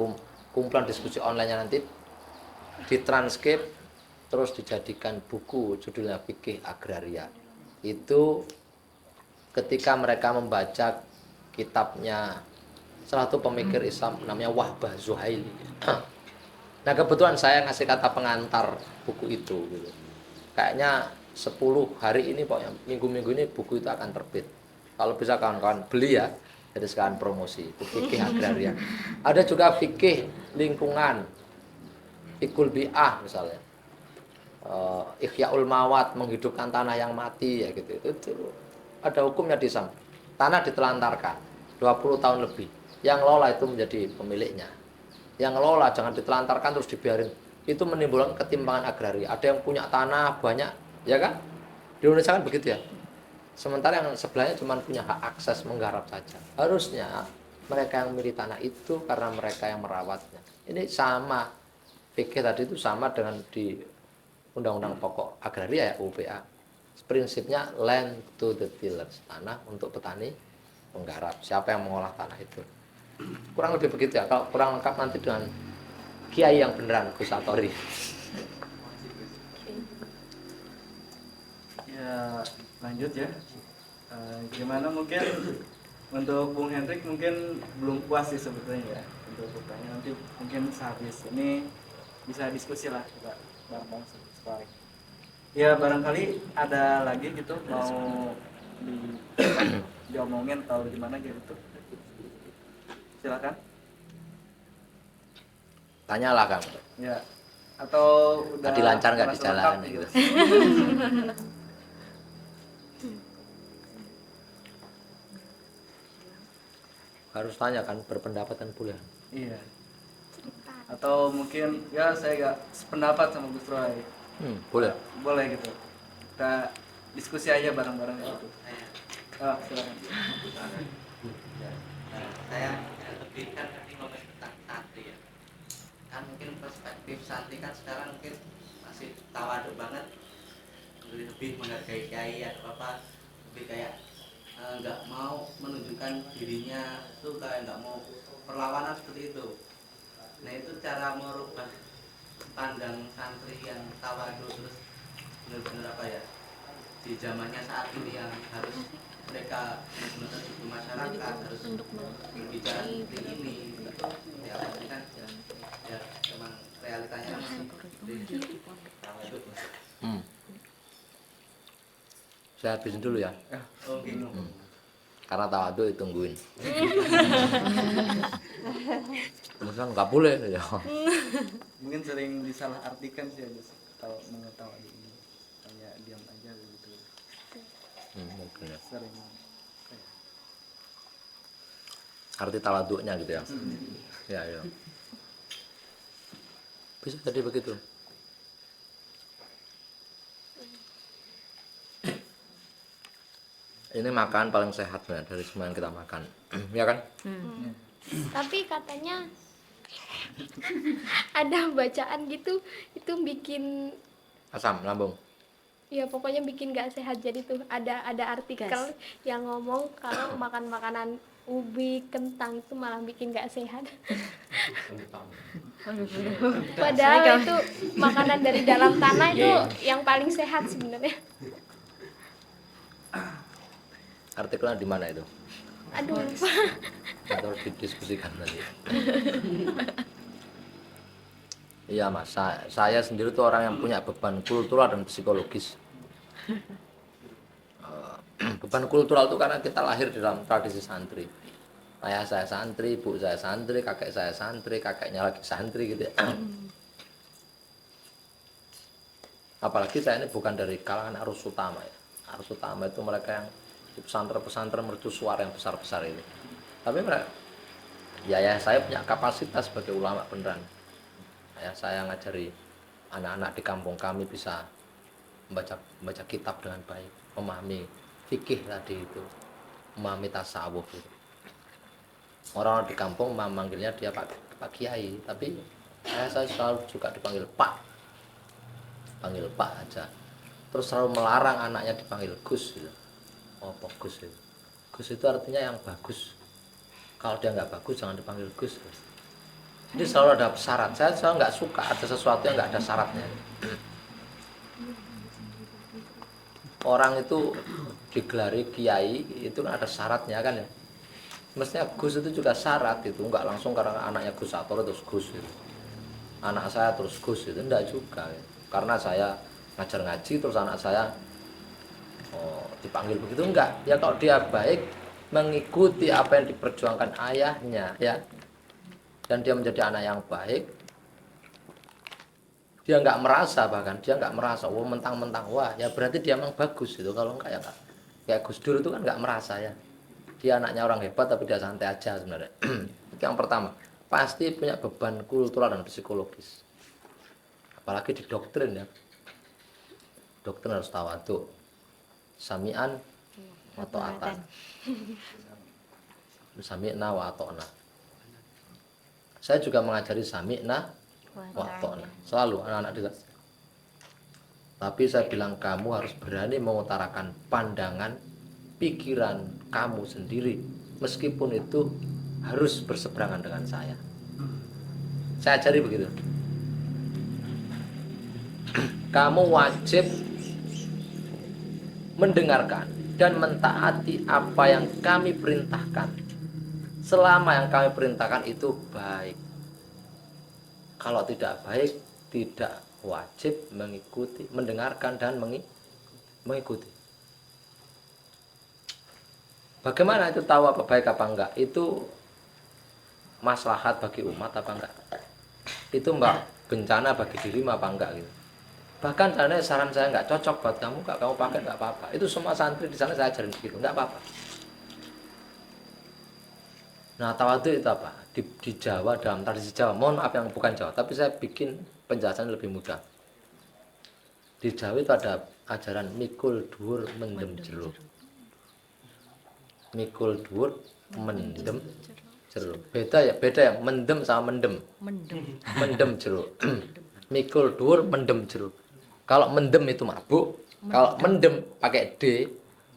kumpulan diskusi online-nya nanti ditranskrip terus dijadikan buku judulnya Fikih Agraria. Itu ketika mereka membaca kitabnya salah satu pemikir Islam namanya Wahbah Zuhaili. Nah, kebetulan saya ngasih kata pengantar buku itu gitu. Kayaknya 10 hari ini pokoknya minggu-minggu ini buku itu akan terbit. Kalau bisa kawan-kawan beli ya, jadi sekalian promosi. Itu fikih agraria. Ada juga fikih lingkungan, Ikul Bi'ah misalnya. Ikhyaul Mawat, menghidupkan tanah yang mati ya gitu. Itu ada hukumnya di sana. Tanah ditelantarkan 20 tahun lebih. Yang lola itu menjadi pemiliknya. Yang lola jangan ditelantarkan terus dibiarin. Itu menimbulkan ketimpangan agraria. Ada yang punya tanah banyak, ya kan? Di Indonesia kan begitu ya. Sementara yang sebelahnya cuma punya hak akses menggarap saja. Harusnya mereka yang memilih tanah itu karena mereka yang merawatnya. Ini sama, fikih tadi itu sama dengan di Undang-Undang Pokok Agraria ya, UPA. Prinsipnya land to the tillers, tanah untuk petani penggarap. Siapa yang mengolah tanah itu? Kurang lebih begitu ya. Kalau kurang lengkap nanti dengan kiai yang beneran, Gus Satori. Ya, lanjut ya. Gimana mungkin untuk Bung Hendrik mungkin belum puas sih sebetulnya ya untuk bertanya, nanti mungkin sehabis ini bisa diskusi lah kita bareng-bareng sekali. Ya barangkali ada lagi gitu mau diomongin atau gimana gitu. Silakan. Tanyalah Kang. Ya. Atau udah Tadi lancar nggak di jalan gitu. Harus tanya kan, berpendapat kan boleh. Iya. Atau mungkin ya saya gak sependapat sama Gus Roy. Boleh. Boleh gitu. Kita diskusi aja bareng-bareng gitu. Silakan. Saya lebih kan tadi ngomong tentang santri ya. Kan mungkin perspektif santri kan sekarang mungkin masih tawaduk banget, lebih menghargai kiai atau apa, lebih kayak nggak mau menunjukkan dirinya tuh, kayak nggak mau perlawanan seperti itu. Nah, itu cara merubah pandang santri yang tawaduk terus benar-benar apa ya, di zamannya saat ini yang harus mereka benar-benar di masyarakat harus berbicara seperti ini gitu. Ya pasti kan ya memang realitanya masih tawaduk. Saya habisin dulu ya. Oh gitu. Karena tawaduk ditungguin. Kemudian nggak boleh ya. Mungkin sering disalahartikan sih ya Gus, kalau mengetahui ini kayak diam aja gitu. Mungkin ya. Sering. Arti tawaduknya gitu ya. Ya, ya. Bisa jadi begitu. Ini makan paling sehat ya, dari semua yang kita makan. Ya kan? Tapi katanya ada bacaan gitu, itu bikin Asam lambung. ya pokoknya bikin gak sehat. Jadi tuh ada artikel yang ngomong kalau makan makanan ubi kentang itu malah bikin gak sehat. Padahal itu makanan dari dalam tanah itu yang paling sehat sebenarnya. Artikelnya di mana itu? Aduh lupa. Atau didiskusikan nanti. Iya Mas, saya sendiri tuh orang yang punya beban kultural dan psikologis. Beban kultural itu karena kita lahir di dalam tradisi santri. Ayah saya santri, ibu saya santri, kakek saya santri, kakeknya lagi santri gitu ya. Apalagi saya ini bukan dari kalangan arus utama ya. Arus utama itu mereka yang di pesantren-pesantren mercusuar yang besar-besar ini. Tapi mereka, ya saya punya kapasitas sebagai ulama beneran. Ya, saya ngajari anak-anak di kampung kami bisa membaca kitab dengan baik, memahami fikih tadi itu, memahami tasawuf itu. Orang di kampung memanggilnya dia Pak Kiai, tapi saya selalu juga dipanggil Pak, panggil Pak aja. Terus selalu melarang anaknya dipanggil Gus gitu. Oh, Gus itu. Gus itu artinya yang bagus. Kalau dia nggak bagus jangan dipanggil Gus. Jadi selalu ada syarat. Saya selalu nggak suka ada sesuatu yang nggak ada syaratnya. Orang itu digelari kiai itu kan ada syaratnya kan ya. Mestinya Gus itu juga syarat itu, nggak langsung karena anaknya Gus Sator terus Gus itu. Anak saya terus Gus itu enggak juga. Ya. Karena saya ngajar ngaji terus anak saya dipanggil begitu enggak. Ya kalau dia baik mengikuti apa yang diperjuangkan ayahnya ya. Dan dia menjadi anak yang baik, dia nggak merasa, bahkan dia nggak merasa mentang-mentang wah ya berarti dia memang bagus itu. Kalau enggak ya enggak. Kayak Gus Dur itu kan nggak merasa ya, dia anaknya orang hebat tapi dia santai aja sebenarnya. Itu yang pertama, pasti punya beban kultural dan psikologis, apalagi di doktrin ya. Doktrin harus tawadhu, sami'an wa ta'atan, sami'na wa ata'na. Saya juga mengajari sami'na wa ta'na selalu anak-anak di kelas. Tapi saya bilang kamu harus berani mengutarakan pandangan, pikiran kamu sendiri, meskipun itu harus berseberangan dengan saya. Saya ajari begitu. Kamu wajib mendengarkan dan mentaati apa yang kami perintahkan. Selama yang kami perintahkan itu baik. Kalau tidak baik, tidak wajib mengikuti, mendengarkan dan mengikuti. Bagaimana itu tahu apa baik apa enggak? Itu maslahat bagi umat apa enggak? Itu mbak bencana bagi diri apa enggak gitu. Bahkan saran saya enggak cocok buat kamu, enggak kamu pakai enggak apa-apa. Itu semua santri di sana saya ajarin begitu, enggak apa-apa. Nah, tawadhu itu apa? Di Jawa, dalam tradisi Jawa, mohon maaf yang bukan Jawa, tapi saya bikin penjelasan lebih mudah. Di Jawa itu ada ajaran mikul dhuwur mendem jero. Mikul dhuwur mendem jero. Beda ya, mendem sama mendem. Mendem jero. Mikul dhuwur mendem jero. Kalau mendem itu mabuk, kalau mendem pakai D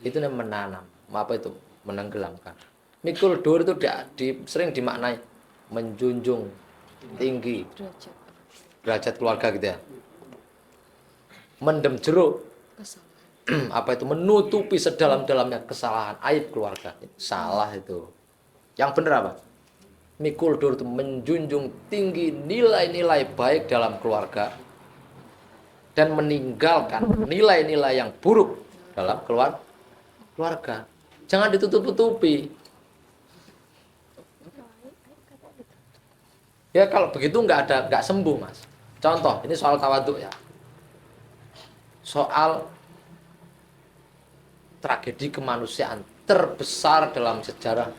itu namanya menanam. Apa itu? Menenggelamkan. Mikul dhuwur itu sering dimaknai menjunjung tinggi derajat keluarga gitu ya. Mendem jeruk apa itu? Menutupi sedalam-dalamnya kesalahan, aib keluarga. Salah itu. Yang benar apa? Mikul dhuwur itu menjunjung tinggi nilai-nilai baik dalam keluarga dan meninggalkan nilai-nilai yang buruk dalam keluarga. Jangan ditutup-tutupi. Ya kalau begitu nggak sembuh mas. Contoh ini soal tawadhu ya, soal tragedi kemanusiaan terbesar dalam sejarah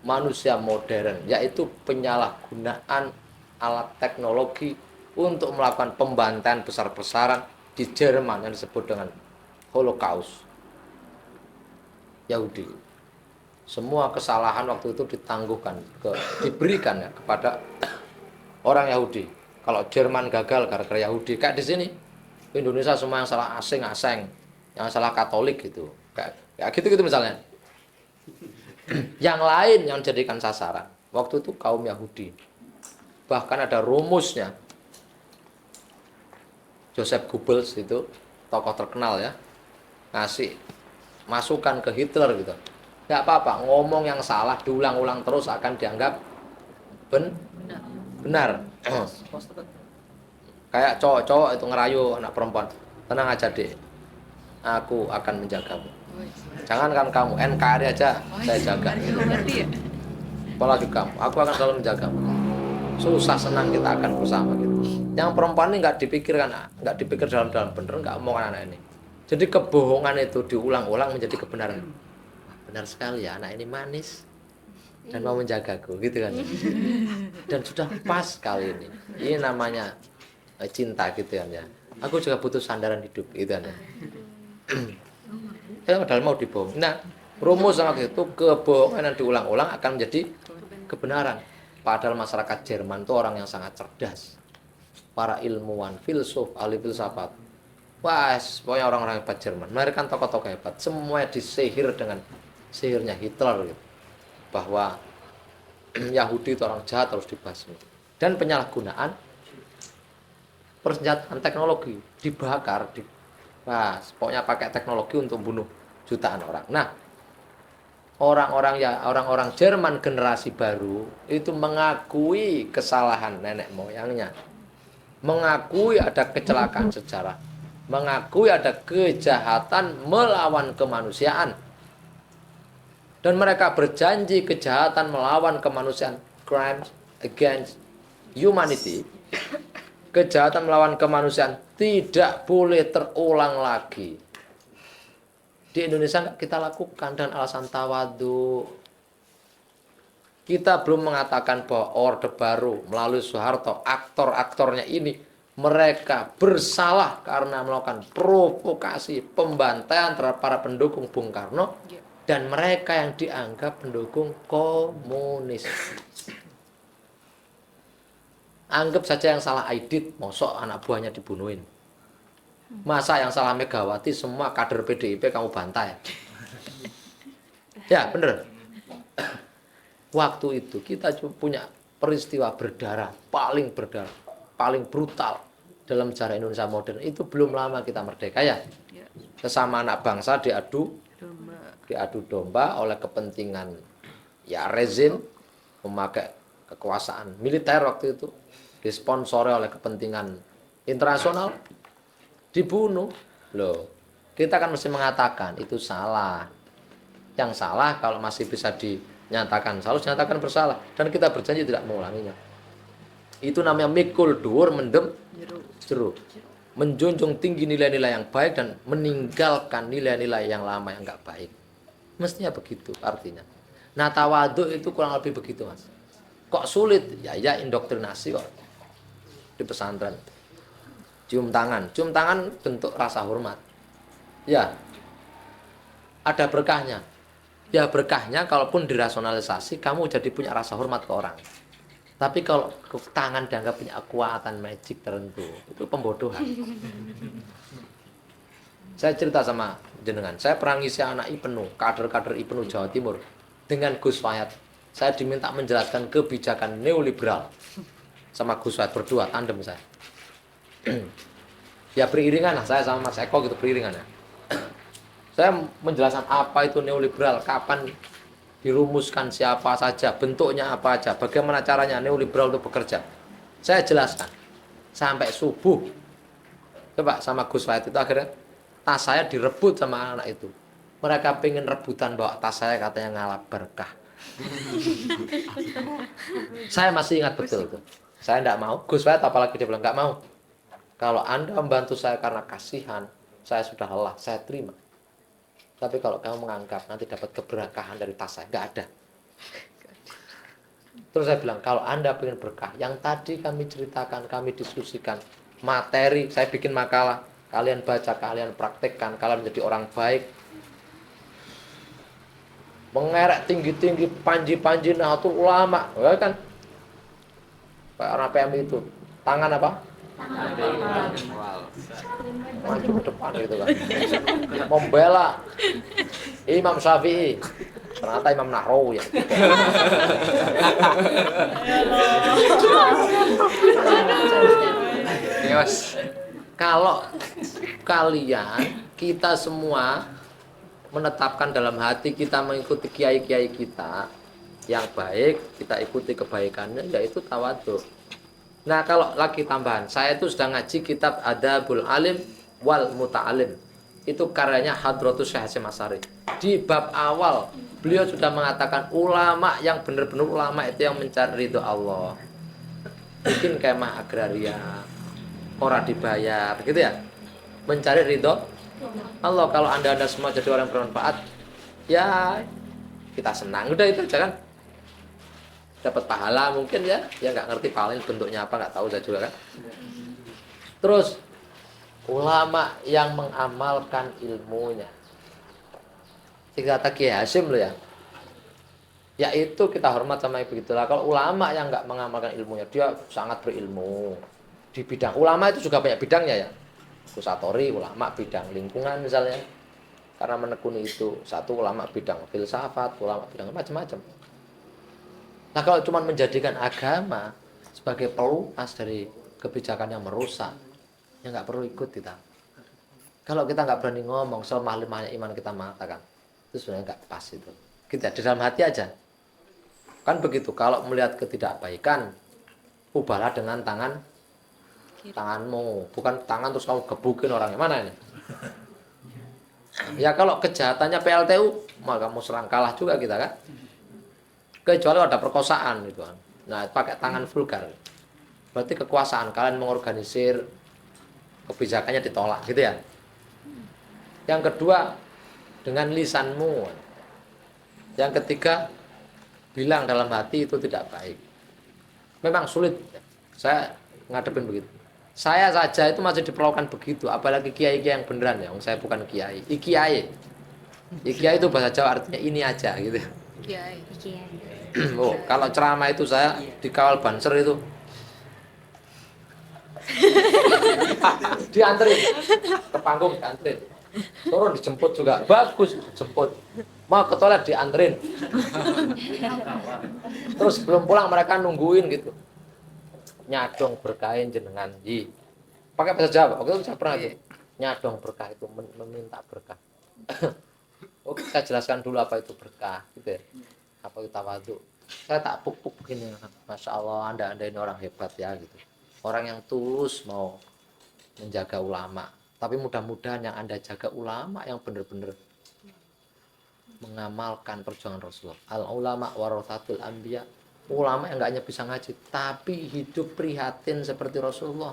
manusia modern, yaitu penyalahgunaan alat teknologi untuk melakukan pembantaian besar-besaran di Jerman yang disebut dengan Holocaust Yahudi. Semua kesalahan waktu itu ditangguhkan, diberikan ya kepada orang Yahudi. Kalau Jerman gagal gara-gara Yahudi, kayak di sini Indonesia semua yang salah asing, yang salah Katolik gitu, kayak gitu misalnya. Yang lain yang dijadikan sasaran waktu itu kaum Yahudi. Bahkan ada rumusnya. Joseph Goebbels itu tokoh terkenal ya, ngasih masukan ke Hitler gitu. Nggak apa-apa, ngomong yang salah diulang-ulang terus akan dianggap benar. Kayak cowok-cowok itu ngerayu anak perempuan, tenang aja deh, aku akan menjagamu. Jangankan kamu, NKRI aja saya jaga. Ngerti ya? Apalagi kamu, aku akan selalu menjagamu. Susah senang kita akan bersama gitu. Yang perempuan ini nggak dipikir dalam bener, nggak omongan anak ini. Jadi kebohongan itu diulang-ulang menjadi kebenaran. Benar sekali ya, anak ini manis dan mau menjagaku gitu kan. Dan sudah pas kali ini. Ini namanya cinta gitu kan ya. Aku juga butuh sandaran hidup gitu kan ya. Padahal mau dibohong. Nah, rumus sangat itu kebohongan yang diulang-ulang akan menjadi kebenaran. Padahal masyarakat Jerman itu orang yang sangat cerdas. Para ilmuwan, filsuf, ahli filsafat. Wah, pokoknya orang-orang hebat Jerman. Mereka kan tokoh-tokoh hebat. Semuanya disihir dengan sihirnya Hitler gitu. Bahwa Yahudi itu orang jahat harus dibasmi. Dan penyalahgunaan persenjataan teknologi dibakar. Wah, pokoknya pakai teknologi untuk bunuh jutaan orang. Nah, orang-orang Jerman generasi baru itu mengakui kesalahan nenek moyangnya, mengakui ada kecelakaan sejarah, mengakui ada kejahatan melawan kemanusiaan, dan mereka berjanji kejahatan melawan kemanusiaan, crimes against humanity, kejahatan melawan kemanusiaan tidak boleh terulang lagi. Di Indonesia kita lakukan dengan alasan tawadhu. Kita belum mengatakan bahwa Orde Baru melalui Soeharto, aktor-aktornya ini mereka bersalah karena melakukan provokasi, pembantaian terhadap para pendukung Bung Karno, dan mereka yang dianggap pendukung komunis. Anggap saja yang salah Aidit, mosok anak buahnya dibunuhin. Masa yang salah Megawati semua kader PDIP kamu bantai? Ya bener. Waktu itu kita punya peristiwa berdarah, paling brutal dalam sejarah Indonesia modern. Itu belum lama kita merdeka ya. Sesama anak bangsa diadu domba oleh kepentingan ya rezim, memakai kekuasaan militer waktu itu, disponsori oleh kepentingan internasional, dibunuh. Loh, kita kan mesti mengatakan itu salah. Yang salah kalau masih bisa dinyatakan salah, dinyatakan bersalah, dan kita berjanji tidak mengulanginya. Itu namanya mikul dhuwur mendem jeruk. Menjunjung tinggi nilai-nilai yang baik dan meninggalkan nilai-nilai yang lama yang enggak baik. Mestinya begitu artinya. Nah, tawadhu itu kurang lebih begitu, Mas. Kok sulit? Ya indoktrinasi kok di pesantren. Cium tangan bentuk rasa hormat. Ya, ada berkahnya. Ya berkahnya kalaupun dirasionalisasi, kamu jadi punya rasa hormat ke orang. Tapi kalau tangan dianggap punya kekuatan magic tertentu, itu pembodohan. Saya cerita sama jenengan, saya pernah ngisi anak IPNU, kader-kader IPNU Jawa Timur dengan Gus Wahid. Saya diminta menjelaskan kebijakan neoliberal sama Gus Wahid, berdua tandem saya. Ya beriringan lah, saya sama Mas Eko gitu beriringan ya. Saya menjelaskan apa itu neoliberal, kapan dirumuskan, siapa saja, bentuknya apa aja, bagaimana caranya neoliberal itu bekerja. Saya jelaskan sampai subuh. Coba sama Gus Wahid itu akhirnya tas saya direbut sama anak itu. Mereka pengen rebutan bawa tas saya, katanya ngalah berkah. Saya masih ingat betul itu. Saya tidak mau. Gus Wahid apalagi dia bilang nggak mau. Kalau Anda membantu saya karena kasihan, saya sudah lelah, saya terima. Tapi kalau kamu menganggap nanti dapat keberkahan dari tas saya, nggak ada. Terus saya bilang, kalau Anda pengen berkah, yang tadi kami ceritakan, kami diskusikan, materi, saya bikin makalah, kalian baca, kalian praktekkan, kalian menjadi orang baik. Mengerek tinggi-tinggi, panji-panji Nahdlatul Ulama, ya kan? Orang PMI itu, tangan apa? Maju ke depan gitu kan, membela Imam Syafi'i, ternyata Imam Nahrawi ya. Yes. Kalau kalian, kita semua menetapkan dalam hati kita mengikuti kiai-kiai kita yang baik, kita ikuti kebaikannya, yaitu tawadhu. Nah, kalau lagi tambahan, saya itu sudah ngaji kitab Adabul Alim wal Muta'alim. Itu karyanya Hadratus Syekh Hasyim Asy'ari. Di bab awal beliau sudah mengatakan ulama yang benar-benar ulama itu yang mencari ridho Allah. Bikin kemah agraria, ora dibayar, gitu ya. Mencari ridho Allah. Kalau anda semua jadi orang bermanfaat, ya kita senang. Udah itu aja kan. Dapat pahala mungkin ya. Ya nggak ngerti pahala bentuknya apa, nggak tahu saya juga kan. Terus ulama yang mengamalkan ilmunya. Kata Kiai Hasyim loh ya. Yaitu kita hormat sama begitulah. Kalau ulama yang nggak mengamalkan ilmunya, dia sangat berilmu di bidang. Ulama itu juga banyak bidangnya ya. Kusatori ulama bidang lingkungan misalnya. Karena menekuni itu. Satu ulama bidang filsafat, ulama bidang macam-macam. Nah kalau cuma menjadikan agama sebagai peluas dari kebijakan yang merusak, ya nggak perlu ikut kita. Kalau kita nggak berani ngomong selemah-lemahnya iman kita mengatakan, itu sebenarnya nggak pas itu. Kita di dalam hati aja. Kan begitu. Kalau melihat ketidakbaikan, ubahlah dengan tanganmu, bukan tangan terus kamu gebukin orangnya. Mana ini? Ya kalau kejahatannya PLTU, maka kamu serang, kalah juga kita kan. Kecuali ada perkosaan gitu kan. Nah pakai tangan vulgar. Berarti kekuasaan, kalian mengorganisir kebijakannya ditolak gitu ya. Yang kedua dengan lisanmu. Yang ketiga bilang dalam hati itu tidak baik. Memang sulit. Saya ngadepin begitu. Saya saja itu masih diperlakukan begitu, apalagi kiai-kiai yang beneran ya. Saya bukan kiai. Ikiai. Ikiai itu bahasa Jawa artinya ini aja gitu. Kiai. Oh, kalau ceramah itu saya dikawal banser itu. Dianterin ke panggung, dianterin. Turun dijemput juga, bagus jemput. Mau ke toilet dianterin. Terus belum pulang mereka nungguin gitu. Nyadong berkain jenengan ji. Pakai bahasa Jawa. Waktu itu saya pernah itu. Nyadong berkah itu meminta berkah. Oke, saya jelaskan dulu apa itu berkah gitu ya. Apa itu tawadhu. Saya tak puk-puk begini. Masya Allah, anda ini orang hebat ya gitu. Orang yang tulus mau menjaga ulama. Tapi mudah-mudahan yang anda jaga ulama yang benar-benar mengamalkan perjuangan Rasulullah. Al ulama warathatul anbiya. Ulama yang enggak hanya bisa ngaji, tapi hidup prihatin seperti Rasulullah.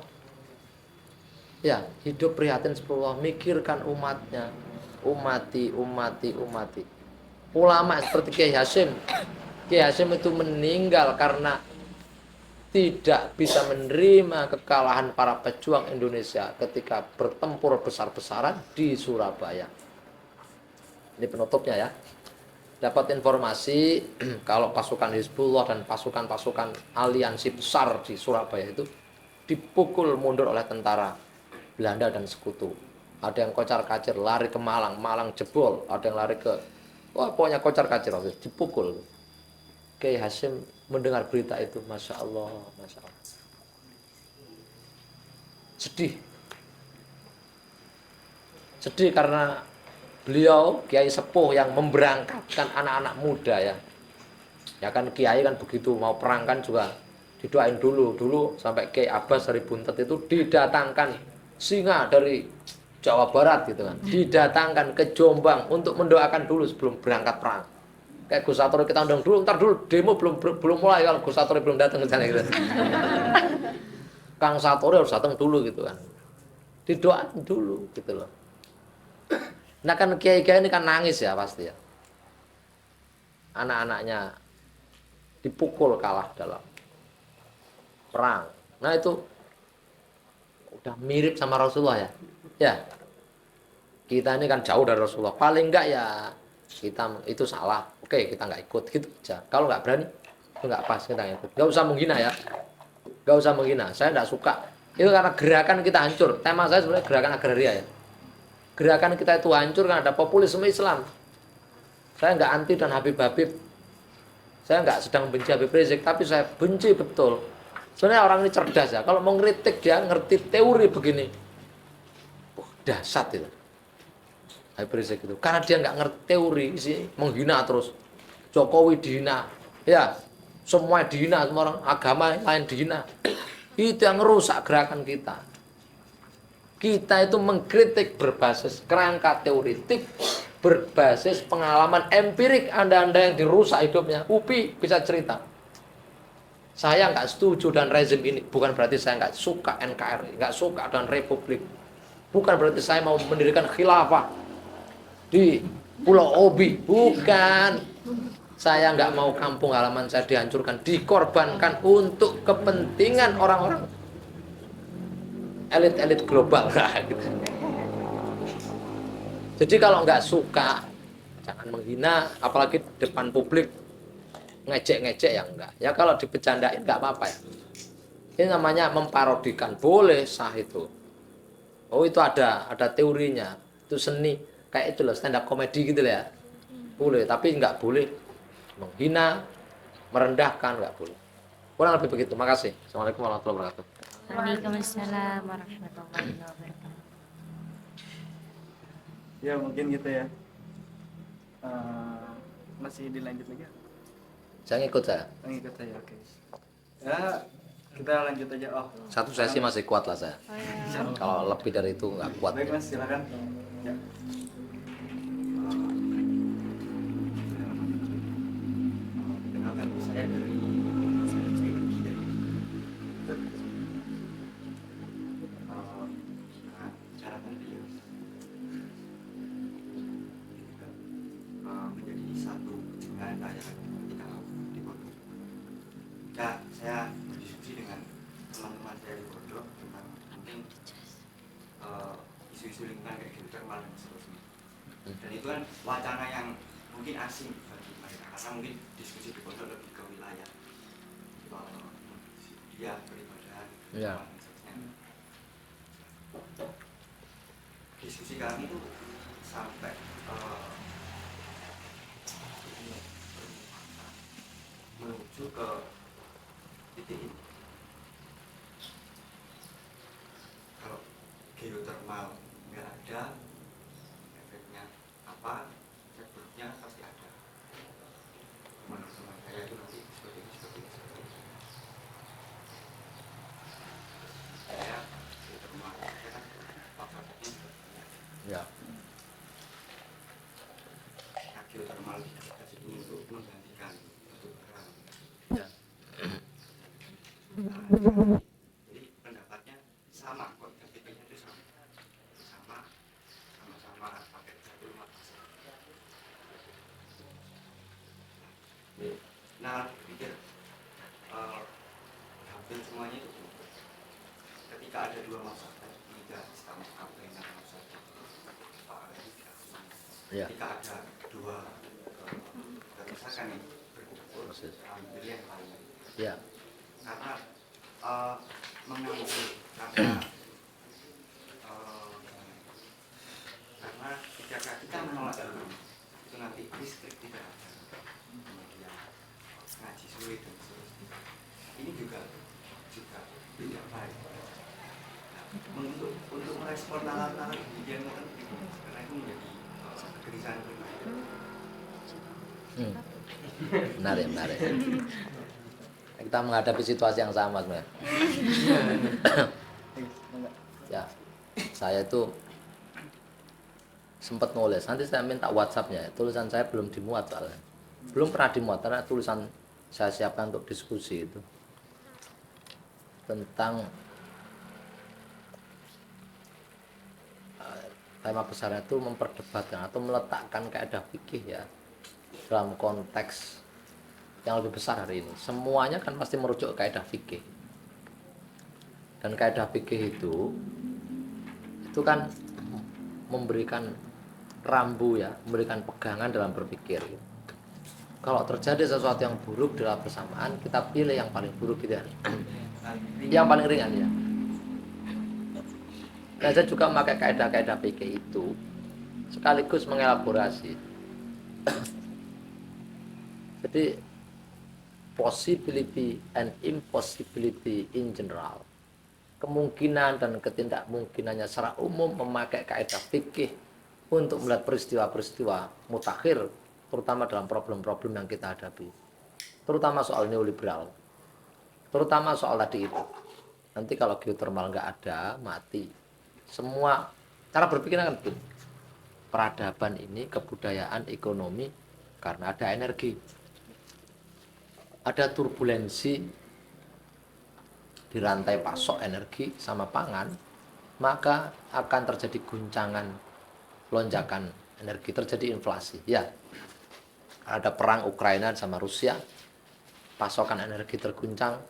Ya, hidup prihatin seperti Rasulullah, mikirkan umatnya. Umati. Ulama seperti Kiai Hasyim. Kiai Hasyim itu meninggal karena tidak bisa menerima kekalahan para pejuang Indonesia ketika bertempur besar-besaran di Surabaya. Ini penutupnya ya. Dapat informasi kalau pasukan Hizbullah dan pasukan-pasukan aliansi besar di Surabaya itu dipukul mundur oleh tentara Belanda dan sekutu. Ada yang kocar-kacir lari ke Malang, Malang jebol, ada yang lari ke pokoknya kocar-kacir dipukul. Kiai Hasyim mendengar berita itu, Masya Allah. Sedih karena beliau kiai sepuh yang memberangkatkan anak-anak muda ya. Ya kan kiai kan begitu mau perang kan juga didoain dulu sampai Kiai Abbas dari Buntet itu didatangkan singa dari Jawa Barat gitu kan. Didatangkan ke Jombang untuk mendoakan dulu sebelum berangkat perang. Kayak Gus Satori kita undang dulu, ntar dulu demo belum mulai kalau Gus Satori belum datang misalnya gitu. Kang Satori harus datang dulu gitu kan. Didoain dulu gitu loh. Nah kan kiai-kiai ini kan nangis ya pasti ya. Anak-anaknya dipukul kalah dalam perang. Nah itu udah mirip sama Rasulullah ya. Ya. Kita ini kan jauh dari Rasulullah. Paling enggak ya kita itu salah. Oke, kita enggak ikut gitu aja. Kalau enggak berani itu enggak pas kita ikut. Enggak usah menghina ya. Enggak usah menghina. Saya enggak suka. Itu karena gerakan kita hancur. Tema saya sebenarnya gerakan agraria ya. Gerakan kita itu hancur karena ada populisme Islam. Saya enggak anti dan Habib. Saya enggak sedang benci Habib Rizik, tapi saya benci betul. Sebenarnya orang ini cerdas ya. Kalau mau ngeritik dia ngerti teori begini. Dahsyat itu. Habib Rizik itu. Karena dia enggak ngerti teori sih, menghina terus. Jokowi dihina. Ya, semua dihina, semua orang agama lain dihina. Itu yang merusak gerakan kita. Kita itu mengkritik berbasis kerangka teoritik, berbasis pengalaman empirik Anda-Anda yang dirusak hidupnya. UPI bisa cerita. Saya nggak setuju dan rezim ini. Bukan berarti saya nggak suka NKRI, nggak suka dan Republik. Bukan berarti saya mau mendirikan khilafah di Pulau Obi. Bukan. Saya nggak mau kampung halaman saya dihancurkan, dikorbankan untuk kepentingan orang-orang elit-elit global. Gitu. Jadi kalau nggak suka, jangan menghina, apalagi depan publik, ngejek-ngejek ya enggak. Ya kalau dibecandain nggak apa-apa ya. Ini namanya memparodikan, boleh sah itu. Oh itu ada teorinya, itu seni, kayak itu loh stand up comedy gitu lah ya. Boleh, tapi nggak boleh menghina, merendahkan, nggak boleh. Kurang lebih begitu. Makasih. Assalamualaikum warahmatullahi wabarakatuh. Waalaikumsalam warahmatullahi wabarakatuh. Ya mungkin gitu ya. Masih dilanjut lagi? Saya ngikut saya. Ngikut aja, oke. Ya kita lanjut aja. Oh, Satu sesi masih kuat lah saya. Kalau lebih dari itu nggak kuat. baik Mas, silakan. Ya. Dengarkan saya dari cara beliau menjadi satu dengan ayah ketika di pondok. Ya, saya berdiskusi dengan teman-teman saya di pondok tentang mungkin isu-isu lingkungan kayak geothermal dan seterusnya. Dan itu kan wacana yang mungkin asing bagi mereka karena mungkin diskusi di pondok lebih ke wilayah dia peribadahan Ya. dan seterusnya. Diskusi kami itu sampai menuju ke titik ini. Kalau geothermal nggak ada, efeknya apa? Efeknya pasti ada. Menurut teman saya itu nanti seperti ini. Saya geothermal, saya kan faktornya sepertinya. Ya. Nah, geothermal dikasih untuk menggantikan batu bara. Ya. Jadi pendapatnya sama kok, efeknya itu sama, sama-sama pakai satu rumah tangga. Nah, pikir hampir semuanya itu ketika ada dua masalah, tiga sama apa yang ada saja. Ya. Ketika ada dua kerusakan yang berkumpul, ambil yang lain. Ya. Karena mengambil karena ketika kita menolak itu nanti listrik tidak ada, kemudian ngaji sulit dan seterusnya. Ini juga tidak baik. Nah, untuk merespon hal-hal yang penting karena itu menjadi kegelisahan pribadi. Menarik. Kita menghadapi situasi yang sama sebenarnya. Ya, saya itu sempat nulis. Nanti saya minta WhatsApp-nya. Tulisan saya belum dimuat soalnya. Belum pernah dimuat karena tulisan saya siapkan untuk diskusi itu tentang tema besarnya itu memperdebatkan atau meletakkan kaidah fikih ya dalam konteks yang lebih besar hari ini. Semuanya kan pasti merujuk ke kaidah fikih. Dan kaidah fikih itu kan memberikan rambu ya, memberikan pegangan dalam berpikir. Kalau terjadi sesuatu yang buruk dalam bersamaan, kita pilih yang paling buruk gitu ya. Yang paling ringan ya. Nah, saya juga memakai kaidah-kaidah fikih itu sekaligus mengelaborasi. Jadi possibility and impossibility in general, kemungkinan dan ketidakmungkinannya secara umum memakai kaidah fikih untuk melihat peristiwa-peristiwa mutakhir, terutama dalam problem-problem yang kita hadapi, terutama soal neoliberal, terutama soal tadi itu. Nanti kalau geothermal nggak ada, mati. Semua cara berpikir kan begitu. Peradaban ini, kebudayaan, ekonomi, karena ada energi. Ada turbulensi di rantai pasok energi sama pangan, maka akan terjadi guncangan, lonjakan energi, terjadi inflasi. Ya, ada perang Ukraina sama Rusia, pasokan energi terguncang,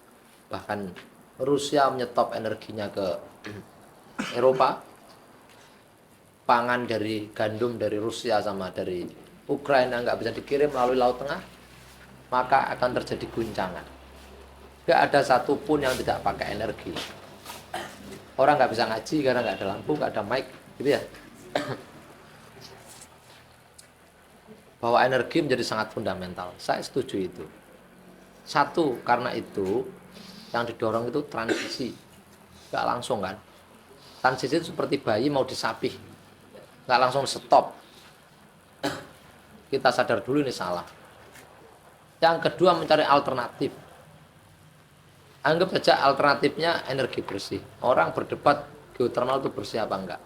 bahkan Rusia menyetop energinya ke Eropa. Pangan dari gandum dari Rusia sama dari Ukraina nggak bisa dikirim melalui Laut Tengah, maka akan terjadi guncangan. Nggak ada satupun yang tidak pakai energi. Orang nggak bisa ngaji karena nggak ada lampu, nggak ada mic, gitu ya. Bahwa energi menjadi sangat fundamental. Saya setuju itu. Satu, karena itu yang didorong itu transisi. Nggak langsung kan. Transisi itu seperti bayi mau disapih. Nggak langsung stop. Kita sadar dulu ini salah. Yang kedua, mencari alternatif. Anggap saja alternatifnya energi bersih. Orang berdebat geothermal itu bersih apa enggak.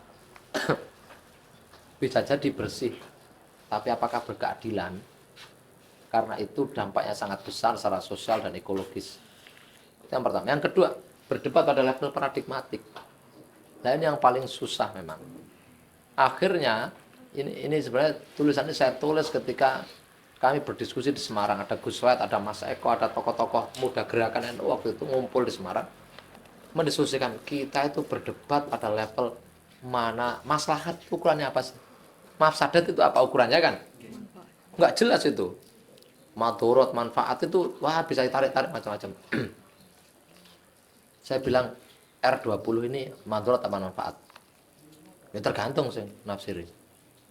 Bisa jadi bersih, tapi apakah berkeadilan? Karena itu dampaknya sangat besar secara sosial dan ekologis. Itu yang pertama. Yang kedua, berdebat pada level paradigmatik. Nah, ini yang paling susah memang. Akhirnya ini sebenarnya tulisan ini saya tulis ketika kami berdiskusi di Semarang. Ada Gus Wet, ada Mas Eko, ada tokoh-tokoh muda gerakan NU waktu itu ngumpul di Semarang, mendiskusikan kita itu berdebat pada level mana maslahat ukurannya apa sih, mafsadat itu apa ukurannya kan, nggak jelas itu. Madorot, manfaat itu wah bisa ditarik-tarik macam-macam. Saya bilang R20 ini madorot apa manfaat? Ya tergantung sih nafsiri.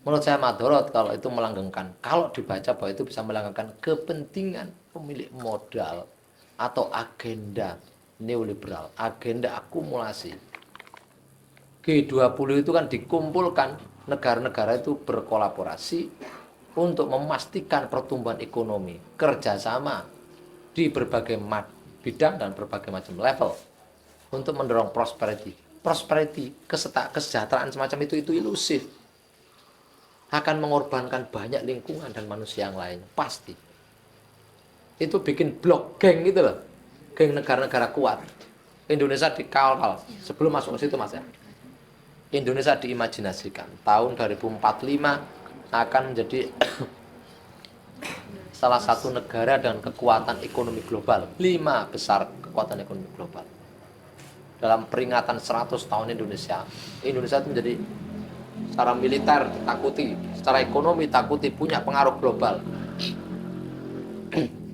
Menurut saya madorot kalau itu melanggengkan. Kalau dibaca bahwa itu bisa melanggengkan kepentingan pemilik modal atau agenda neoliberal, agenda akumulasi. G20 itu kan dikumpulkan negara-negara itu berkolaborasi untuk memastikan pertumbuhan ekonomi, kerjasama di berbagai bidang dan berbagai macam level untuk mendorong prosperity. Prosperity, kesejahteraan semacam itu ilusif. Akan mengorbankan banyak lingkungan dan manusia yang lain, pasti. Itu bikin blok geng gitu loh. Geng negara-negara kuat. Indonesia dikawal sebelum masuk ke situ Mas ya. Indonesia diimajinasikan tahun 2045 akan menjadi salah satu negara dengan kekuatan ekonomi global. 5 besar kekuatan ekonomi global. Dalam peringatan 100 tahun Indonesia itu menjadi secara militer takuti, secara ekonomi takuti, punya pengaruh global.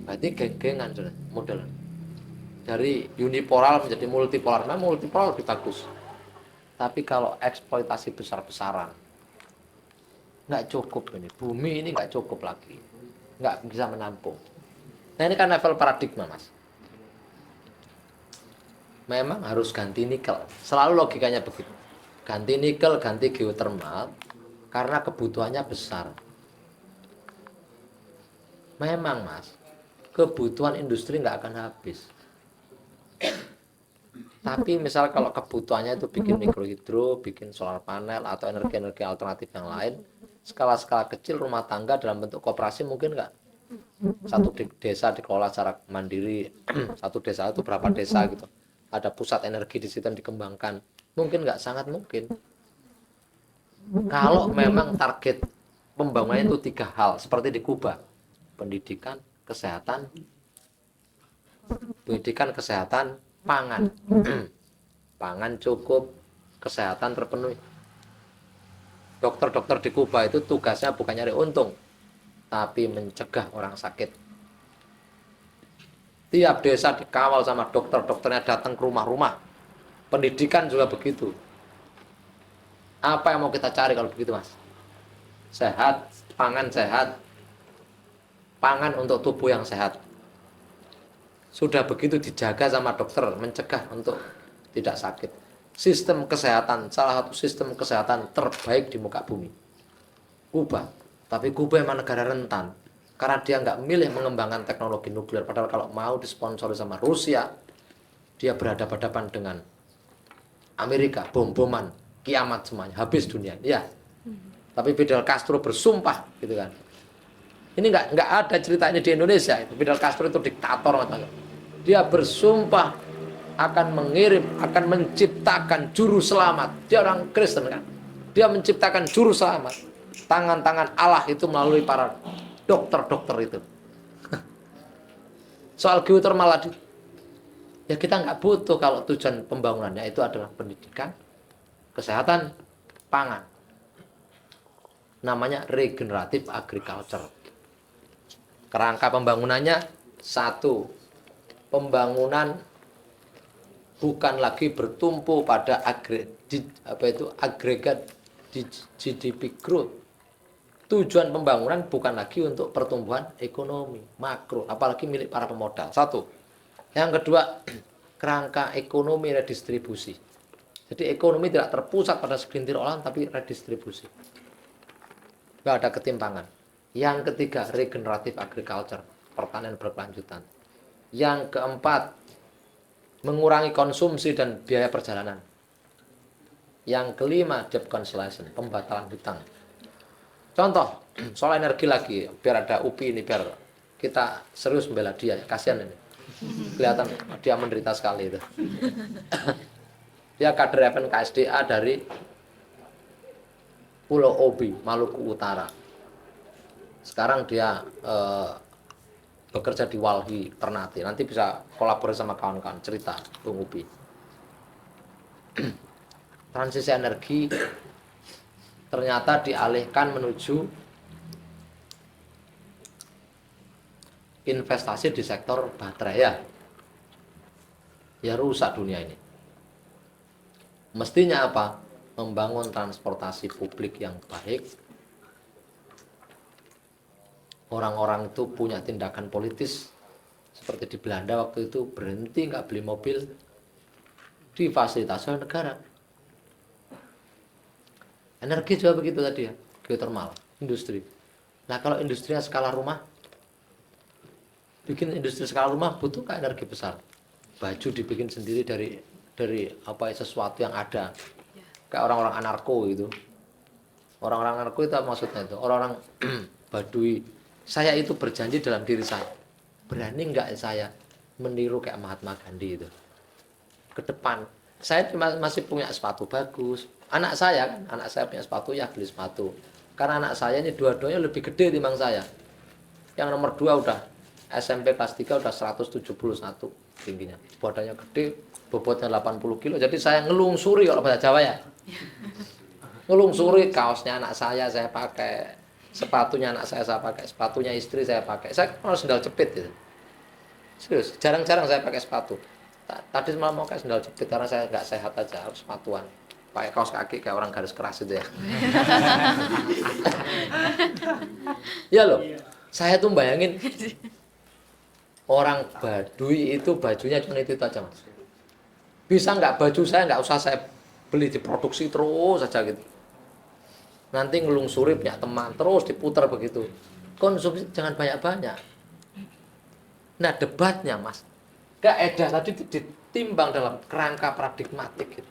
Berarti geng-gengan sudah model. Dari unipolar menjadi multipolar. Nah, multipolar lebih bagus. Tapi kalau eksploitasi besar-besaran, nggak cukup ini. Bumi ini nggak cukup lagi, nggak bisa menampung. Nah ini kan level paradigma Mas. Memang harus ganti nikel. Selalu logikanya begitu. Ganti nikel, ganti geothermal, karena kebutuhannya besar. Memang Mas, kebutuhan industri nggak akan habis. Tapi misal kalau kebutuhannya itu bikin mikrohidro, bikin solar panel, atau energi-energi alternatif yang lain, skala-skala kecil rumah tangga dalam bentuk koperasi mungkin nggak. Satu desa dikelola secara mandiri, satu desa itu berapa desa gitu. Ada pusat energi di situ yang dikembangkan. Mungkin nggak, sangat mungkin. Kalau memang target pembangunan itu 3 hal, seperti di Kuba. Pendidikan, kesehatan, pangan. Pangan cukup, kesehatan terpenuhi. Dokter-dokter di Kuba itu tugasnya bukan nyari untung, tapi mencegah orang sakit. Tiap desa dikawal sama dokter-dokternya datang ke rumah-rumah. Pendidikan juga begitu. Apa yang mau kita cari kalau begitu Mas? Sehat, pangan sehat. Pangan untuk tubuh yang sehat. Sudah begitu dijaga sama dokter, mencegah untuk tidak sakit. Sistem kesehatan, salah satu sistem kesehatan terbaik di muka bumi. Kuba. Tapi Kuba memang negara rentan. Karena dia nggak milih mengembangkan teknologi nuklir. Padahal kalau mau disponsori sama Rusia, dia berhadapan-hadapan dengan Amerika, bom-boman. kiamat semuanya, habis dunia. Ya. Tapi Fidel Castro bersumpah gitu kan. Ini nggak ada cerita ini di Indonesia. Fidel Castro itu diktator. Dia bersumpah akan mengirim, akan menciptakan juru selamat. Dia orang Kristen kan. Dia menciptakan juru selamat. Tangan-tangan Allah itu melalui para dokter-dokter itu. Soal geotermal tadi, ya kita nggak butuh kalau tujuan pembangunannya itu adalah pendidikan, kesehatan, pangan. Namanya regeneratif agriculture. Kerangka pembangunannya satu, pembangunan bukan lagi bertumpu pada agregat GDP growth. Tujuan pembangunan bukan lagi untuk pertumbuhan ekonomi makro, apalagi milik para pemodal. Satu. Yang kedua, kerangka ekonomi redistribusi. Jadi ekonomi tidak terpusat pada segelintir orang, tapi redistribusi. Tidak ada ketimpangan. Yang ketiga, regeneratif agriculture, pertanian berkelanjutan. Yang keempat, mengurangi konsumsi dan biaya perjalanan. Yang kelima, debt cancellation, pembatalan hutang. Contoh, soal energi lagi, biar ada UPI ini, biar kita serius membela dia, kasihan ini. Kelihatan dia menderita sekali itu. Dia kader FN KSDA dari Pulau Obi, Maluku Utara. Sekarang dia bekerja di Walhi, Ternate. Nanti bisa kolaborasi sama kawan-kawan, cerita Bung Ubi. Transisi energi ternyata dialihkan menuju investasi di sektor baterai ya. Ya rusak dunia ini. Mestinya apa? Membangun transportasi publik yang baik. Orang-orang itu punya tindakan politis seperti di Belanda waktu itu, berhenti nggak beli mobil, difasilitasi oleh negara. Energi juga begitu tadi ya, geothermal, industri. Nah kalau industrinya skala rumah, bikin industri skala rumah butuh kan energi besar. Baju dibikin sendiri dari apa sesuatu yang ada. Kayak orang-orang anarko itu. Orang-orang anarko itu apa maksudnya itu? Orang-orang Badui. Saya itu berjanji dalam diri saya. Berani nggak saya meniru kayak Mahatma Gandhi itu? Ke depan, saya masih punya sepatu bagus. Anak saya punya sepatu, ya beli sepatu. Karena anak saya ini dua-duanya lebih gede timbang saya. Yang nomor 2 udah SMP kelas 3 udah 171 tingginya. Badannya gede, bobotnya 80 kilo. Jadi saya ngelungsuri kalau bahasa Jawa ya. Ngelungsuri kaosnya anak saya pakai. Sepatunya anak saya pakai. Sepatunya istri saya pakai. Saya harus sendal jepit gitu. Serius, jarang-jarang saya pakai sepatu. Tadi malah mau pakai sendal jepit karena saya nggak sehat aja, harus sepatuan. Pakai kaos kaki kayak orang garis keras itu ya. Ya loh, saya tuh bayangin orang Baduy itu bajunya cuma itu aja mas. Bisa nggak baju saya nggak usah saya beli diproduksi terus saja gitu. Nanti ngelungsuri punya teman terus diputar begitu. Konsumsi jangan banyak-banyak. Nah debatnya mas, kaidah tadi ditimbang dalam kerangka paradigmatik gitu.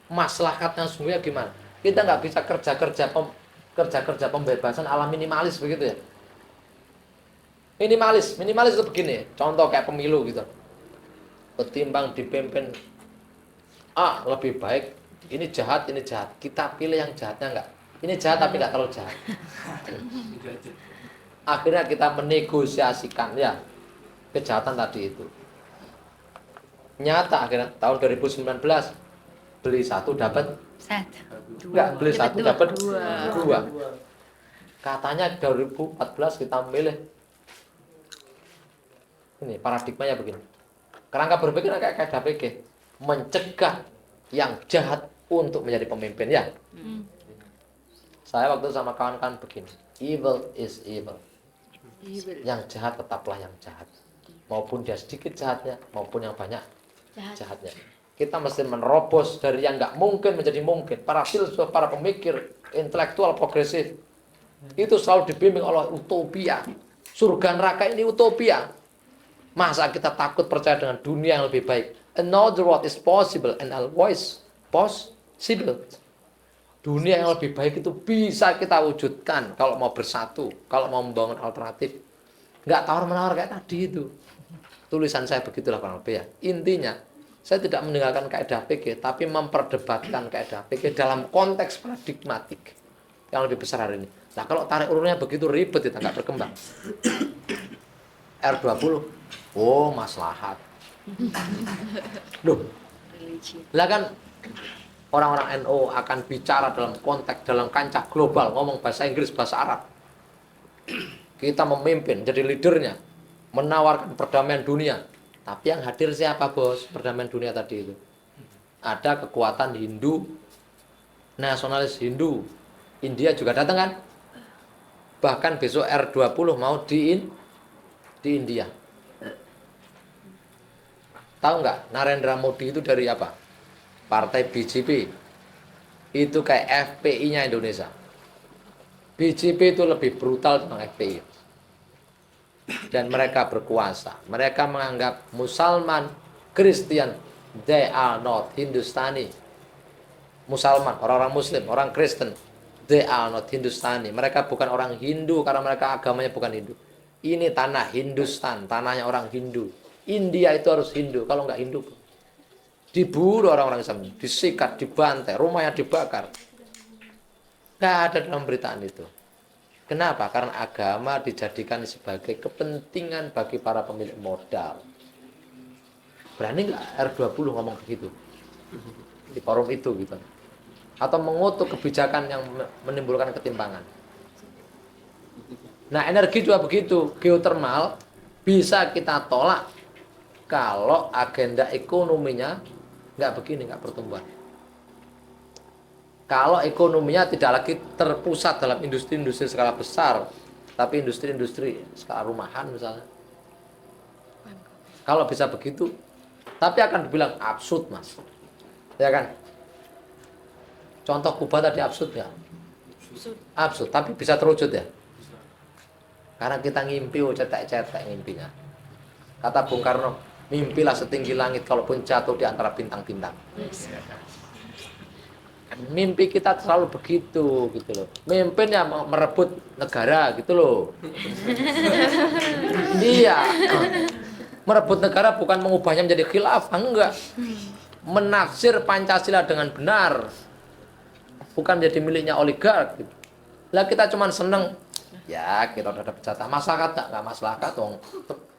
Maslahatnya semuanya gimana? Kita nggak bisa kerja pembebasan ala minimalis begitu ya. Minimalis itu begini. Contoh kayak pemilu gitu. Ketimbang dipimpin lebih baik ini jahat. Kita pilih yang jahatnya enggak. Ini jahat tapi enggak terlalu jahat. Akhirnya kita menegosiasikan ya kejahatan tadi itu. Nyata akhirnya tahun 2019 beli 1 dapat 1. enggak, beli 1 dapat 2. Katanya 2014 kita milih. Ini paradigmanya begini. Kerangka berpikir kayak PK, mencegah yang jahat untuk menjadi pemimpin ya. Saya waktu sama kawan-kawan begini, evil is evil. Yang jahat tetaplah yang jahat. Maupun dia sedikit jahatnya, maupun yang banyak jahatnya. Kita mesti menerobos dari yang nggak mungkin menjadi mungkin. Para filsuf, para pemikir, intelektual progresif itu selalu dibimbing oleh utopia. Surga neraka ini utopia. Masa kita takut percaya dengan dunia yang lebih baik? Another world is possible and always Sipil. Dunia yang lebih baik itu bisa kita wujudkan kalau mau bersatu, kalau mau membangun alternatif. Nggak tawar-menawar kayak tadi itu. Tulisan saya begitulah kurang lebih ya. Intinya, saya tidak meninggalkan kaidah fikih, tapi memperdebatkan kaidah fikih dalam konteks paradigmatik yang lebih besar hari ini. Nah, kalau tarik ulurnya begitu ribet, kita nggak berkembang. R20, oh maslahat. Loh, lah kan orang-orang NU akan bicara dalam konteks, dalam kancah global, ngomong bahasa Inggris, bahasa Arab. Kita memimpin, jadi leadernya, menawarkan perdamaian dunia. Tapi yang hadir siapa bos? Perdamaian dunia tadi itu. Ada kekuatan Hindu, nasionalis Hindu. India juga datang kan? Bahkan besok R20 mau di India. Tahu nggak Narendra Modi itu dari apa? Partai BJP. Itu kayak FPI-nya Indonesia. BJP itu lebih brutal tentang FPI. Dan mereka berkuasa. Mereka menganggap Musalman, Kristen, they are not Hindustani. Musalman, orang-orang Muslim, orang Kristen, they are not Hindustani. Mereka bukan orang Hindu karena mereka agamanya bukan Hindu. Ini tanah Hindustan, tanahnya orang Hindu. India itu harus Hindu, kalau nggak Hindu dibunuh orang-orang Islam, disikat, dibantai, rumahnya dibakar. Nggak ada dalam beritaan itu. Kenapa? Karena agama dijadikan sebagai kepentingan bagi para pemilik modal. Berani nggak R20 ngomong begitu di forum itu gitu? Atau mengutuk kebijakan yang menimbulkan ketimpangan? Nah, energi juga begitu. Geotermal bisa kita tolak kalau agenda ekonominya nggak begini, nggak pertumbuhan. Kalau ekonominya tidak lagi terpusat dalam industri-industri skala besar, tapi industri-industri skala rumahan misalnya. Kalau bisa begitu, tapi akan dibilang absurd mas, ya kan? Contoh Kuba tadi absurd ya? Absurd, tapi bisa terwujud ya? Karena kita ngimpi, cetek-cetek ngimpinya. Kata Bung Karno, mimpilah setinggi langit kalaupun jatuh di antara bintang-bintang. Mimpi kita selalu begitu gitu loh. Mimpinnya merebut negara gitu loh. Iya. Merebut negara bukan mengubahnya menjadi khilafah, enggak. Menafsir Pancasila dengan benar. Bukan menjadi miliknya oligark gitu. Lah kita cuman seneng ya kita udah dapat jatah, masyarakat nggak masyarakat dong,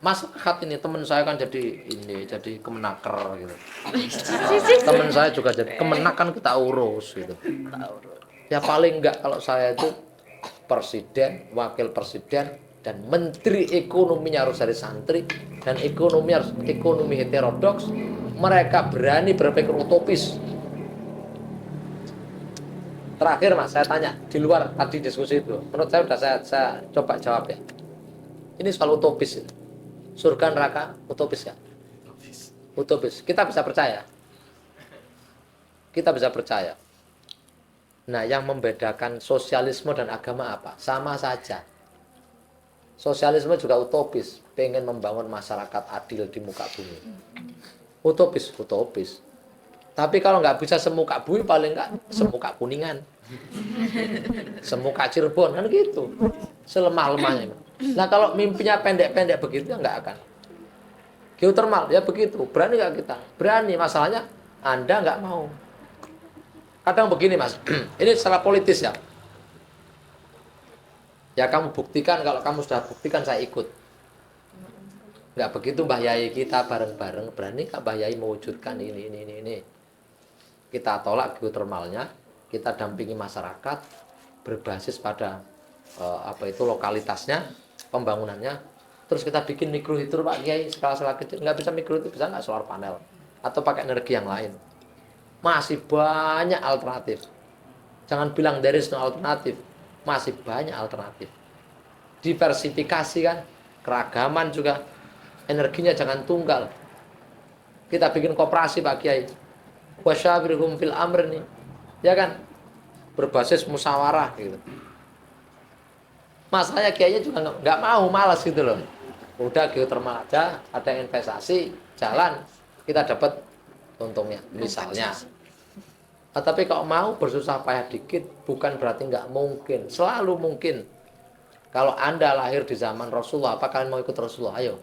masyarakat ini teman saya kan jadi kemenaker gitu, teman saya juga jadi kemenakan kita urus gitu, ya paling nggak kalau saya itu presiden, wakil presiden dan menteri ekonominya harus dari santri dan ekonomi harus ekonomi heterodoks, mereka berani berpikir utopis. Terakhir mas, saya tanya di luar tadi diskusi itu, menurut saya sudah saya coba jawab ya. Ini soal utopis, surga neraka utopis ya? Utopis. Kita bisa percaya. Kita bisa percaya. Nah, yang membedakan sosialisme dan agama apa? Sama saja. Sosialisme juga utopis, pengen membangun masyarakat adil di muka bumi. Utopis, utopis. Tapi kalau nggak bisa semuka bumi, paling nggak semuka Kuningan, semuka Cirebon, kan gitu. Selemah-lemahnya. Nah kalau mimpinya pendek-pendek begitu ya nggak akan. Geotermal ya begitu. Berani nggak kita? Berani. Masalahnya Anda nggak mau. Kadang begini mas, ini secara politis ya. Ya kamu buktikan, kalau kamu sudah buktikan saya ikut. Nggak begitu Mbah Yai kita bareng-bareng, berani nggak Mbah Yai mewujudkan ini. Kita tolak geotermalnya, kita dampingi masyarakat berbasis pada lokalitasnya, pembangunannya. Terus kita bikin mikrohidro Pak Kiai, skala-skala kecil. Nggak bisa mikrohidro, bisa nggak solar panel atau pakai energi yang lain. Masih banyak alternatif. Jangan bilang there is no alternatif, masih banyak alternatif. Diversifikasi kan, keragaman juga, energinya jangan tunggal. Kita bikin koperasi Pak Kiai, wasyawirhum fil amr nih, ya kan, berbasis musyawarah gitu. Masalahnya kiainya juga nggak mau, malas gitu loh. Udah geotermal aja, ada investasi, jalan, kita dapat untungnya. Misalnya, Tapi kalau mau bersusah payah dikit bukan berarti nggak mungkin, selalu mungkin. Kalau Anda lahir di zaman Rasulullah, apa kalian mau ikut Rasulullah? Ayo.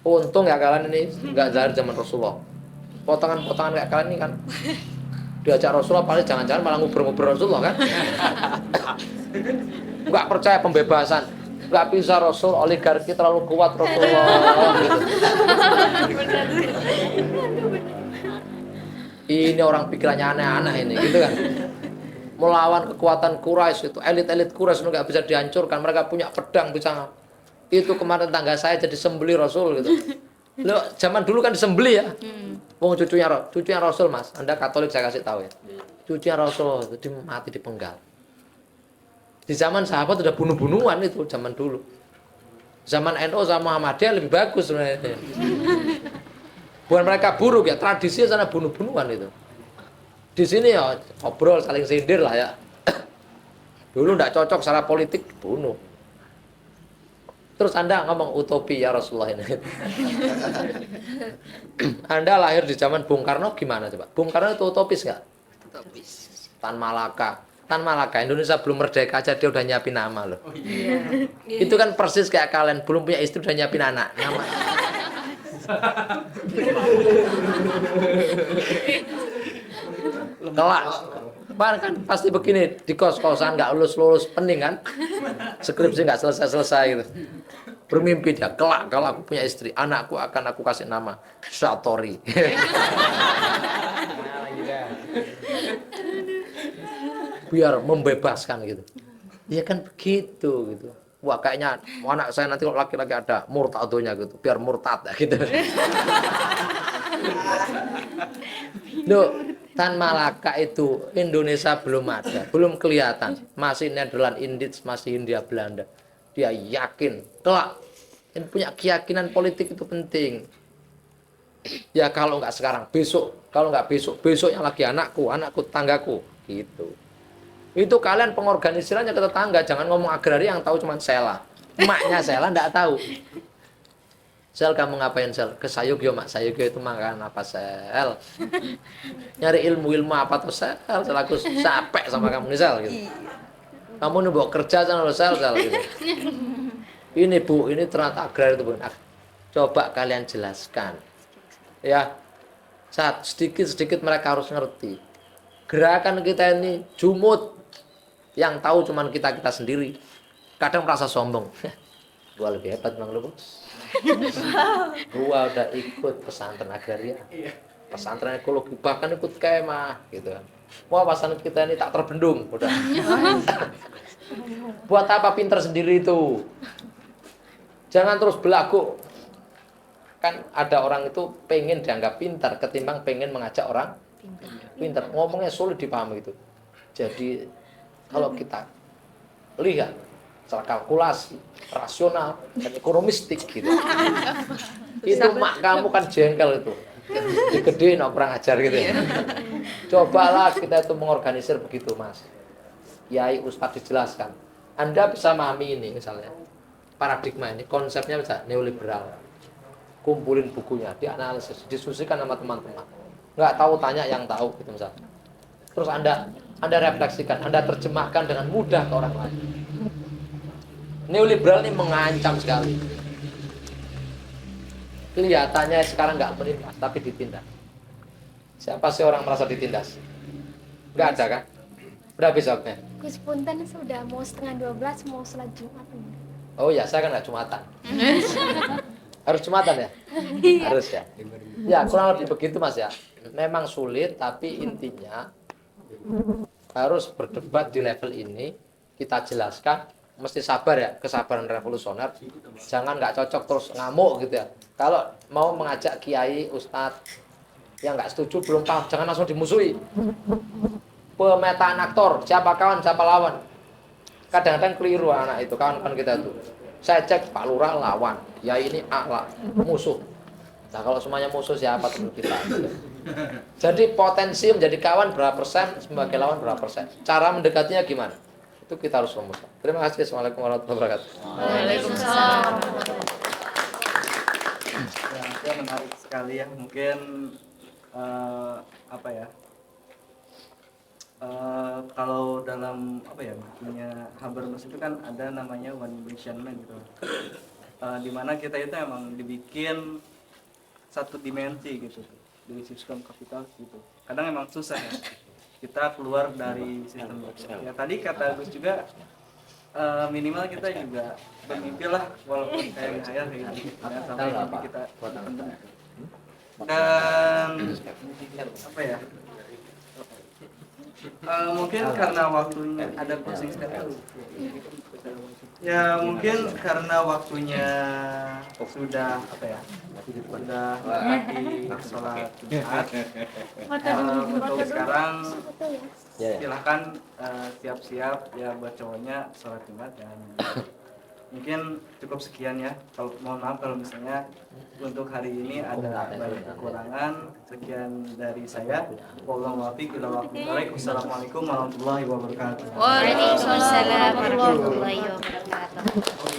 Untung ya kalian ini nggak lahir zaman Rasulullah. Potongan-potongan kayak kalian ini kan diajak Rasulullah paling jangan-jangan malah nguber-nguber Rasulullah kan? Nggak percaya pembebasan, nggak bisa Rasul, oligarki terlalu kuat Rasulullah. Gitu. Ini orang pikirannya aneh-aneh ini, gitu kan? Melawan kekuatan Quraisy itu, elit-elit Quraisy itu nggak bisa dihancurkan. Mereka punya pedang bisa. Itu kemarin tangga saya jadi sembeli Rasul gitu. Loh, zaman dulu kan disembeli ya. Wong cucunya Rasul Mas. Anda Katolik saya kasih tahu ya. Cucunya Rasul itu mati dipenggal. Di zaman sahabat udah bunuh-bunuhan itu zaman dulu. Zaman NU sama Muhammadiyah lebih bagus sebenarnya. Bukan mereka buruk ya, tradisinya sana bunuh-bunuhan itu. Di sini ya ngobrol saling sindir lah ya. Dulu enggak cocok secara politik bunuh. Terus Anda ngomong utopi ya Rasulullah ini. Anda lahir di zaman Bung Karno gimana coba? Bung Karno itu utopis nggak? Utopis. Tan Malaka, Indonesia belum merdeka aja dia udah nyiapin nama loh. Itu kan persis kayak kalian belum punya istri udah nyiapin anak. Nama. Kelak. Kan pasti begini di kos-kosan nggak lulus pening kan? Skripsi nggak selesai gitu. Bermimpi dia kelak kalau aku punya istri, anakku akan aku kasih nama Satori. Biar membebaskan gitu. Ya kan begitu gitu. Wah kayaknya anak saya nanti kalau laki-laki ada murtadonya gitu, biar murtad gitu. Loh, Tan Malaka itu Indonesia belum ada, belum kelihatan. Masih Nederland Indies, masih Hindia Belanda. Dia yakin, kelak punya keyakinan politik itu penting. Ya kalau nggak sekarang, besok. Kalau nggak besok, besoknya lagi anakku, tanggaku, gitu. Itu kalian pengorganisirannya ke tetangga, jangan ngomong agraria yang tahu cuma Sela. Emaknya Sela enggak tahu. Sel kamu ngapain Sel? Ke Sayugyo mak, Sayugyo itu makan apa Sel? Nyari ilmu apa tuh Sel? Sel aku capek sama kamu nih Sel gitu. Kamu nih bawa kerja sana lo Sel gitu. Ini Bu, ini ternyata agraria itu Bu. Coba kalian jelaskan. Ya. Saat sedikit-sedikit mereka harus ngerti. Gerakan kita ini jumut. Yang tahu cuman kita sendiri. Kadang merasa sombong. Gua lebih hebat Bang lu, Bos. Gua udah ikut pesantren agraria. Pesantren ekologi bahkan ikut kemah gitu kan. Wah, pesantren kita ini tak terbendung, udah. Buat apa pinter sendiri itu? Jangan terus belagu. Kan ada orang itu pengen dianggap pintar ketimbang pengen mengajak orang pintar. Ngomongnya sulit dipahami gitu. Jadi kalau kita lihat secara kalkulasi, rasional, dan ekonomistik gitu. Itu mak kamu kan jengkel itu. Digedein orang ajar gitu ya. Cobalah kita itu mengorganisir begitu Mas. Kiai Ustadz dijelaskan. Anda bisa memahami ini misalnya. Paradigma ini, konsepnya bisa neoliberal. Kumpulin bukunya, dianalisis, diskusikan sama teman-teman. Nggak tahu tanya yang tahu gitu misalnya. Terus Anda refleksikan, Anda terjemahkan dengan mudah ke orang lain. Neoliberal ini mengancam sekali. Kelihatannya sekarang nggak menindas, tapi ditindas. Siapa sih orang merasa ditindas? Nggak ada kan? Udah besoknya. Gus Punten sudah mau 11:30 mau sholat Jumat. Oh ya, saya kan nggak Jumatan. Harus Jumatan ya? Harus ya. Ya kurang lebih begitu Mas ya. Memang sulit, tapi intinya harus berdebat di level ini. Kita jelaskan. Mesti sabar ya, kesabaran revolusioner. Jangan nggak cocok terus ngamuk gitu ya. Kalau mau mengajak kiai, ustadz yang nggak setuju belum paham, jangan langsung dimusuhi. Pemetaan aktor, siapa kawan, siapa lawan. Kadang-kadang keliru anak itu, kawan-kawan kita tuh. Saya cek Pak Lurah lawan, ya ini musuh. Nah kalau semuanya musuh siapa teman kita? Gitu. Jadi potensi menjadi kawan berapa persen, sebagai lawan berapa persen. Cara mendekatinya gimana? Itu kita harus rumuskan. Terima kasih. Assalamualaikum warahmatullahi wabarakatuh. Waalaikumsalam. Ya, menarik sekali ya. Mungkin apa ya? Kalau dalam apa ya punya Habermas itu kan ada namanya one dimension man gitu. Dimana kita itu emang dibikin satu dimensi gitu dari sistem kapital gitu. Kadang emang susah ya kita keluar dari sistem itu. Ya tadi kata Gus juga minimal kita juga bermimpi lah walaupun kayak ngayal kayak gitu ya, sampai mimpi kita terpenuhi. Dan apa ya? Mungkin karena waktunya ada closing statement. Ya mungkin karena waktunya sudah apa ya? Sudah mendekati sholat Jumat. Untuk sekarang silahkan siap-siap ya buat cowoknya sholat Jumat dan mungkin cukup sekian ya. Kalau mohon maaf kalau misalnya untuk hari ini ada banyak kekurangan. Sekian dari saya. Wassalamualaikum warahmatullahi wabarakatuh. Waalaikumsalam warahmatullahi wabarakatuh.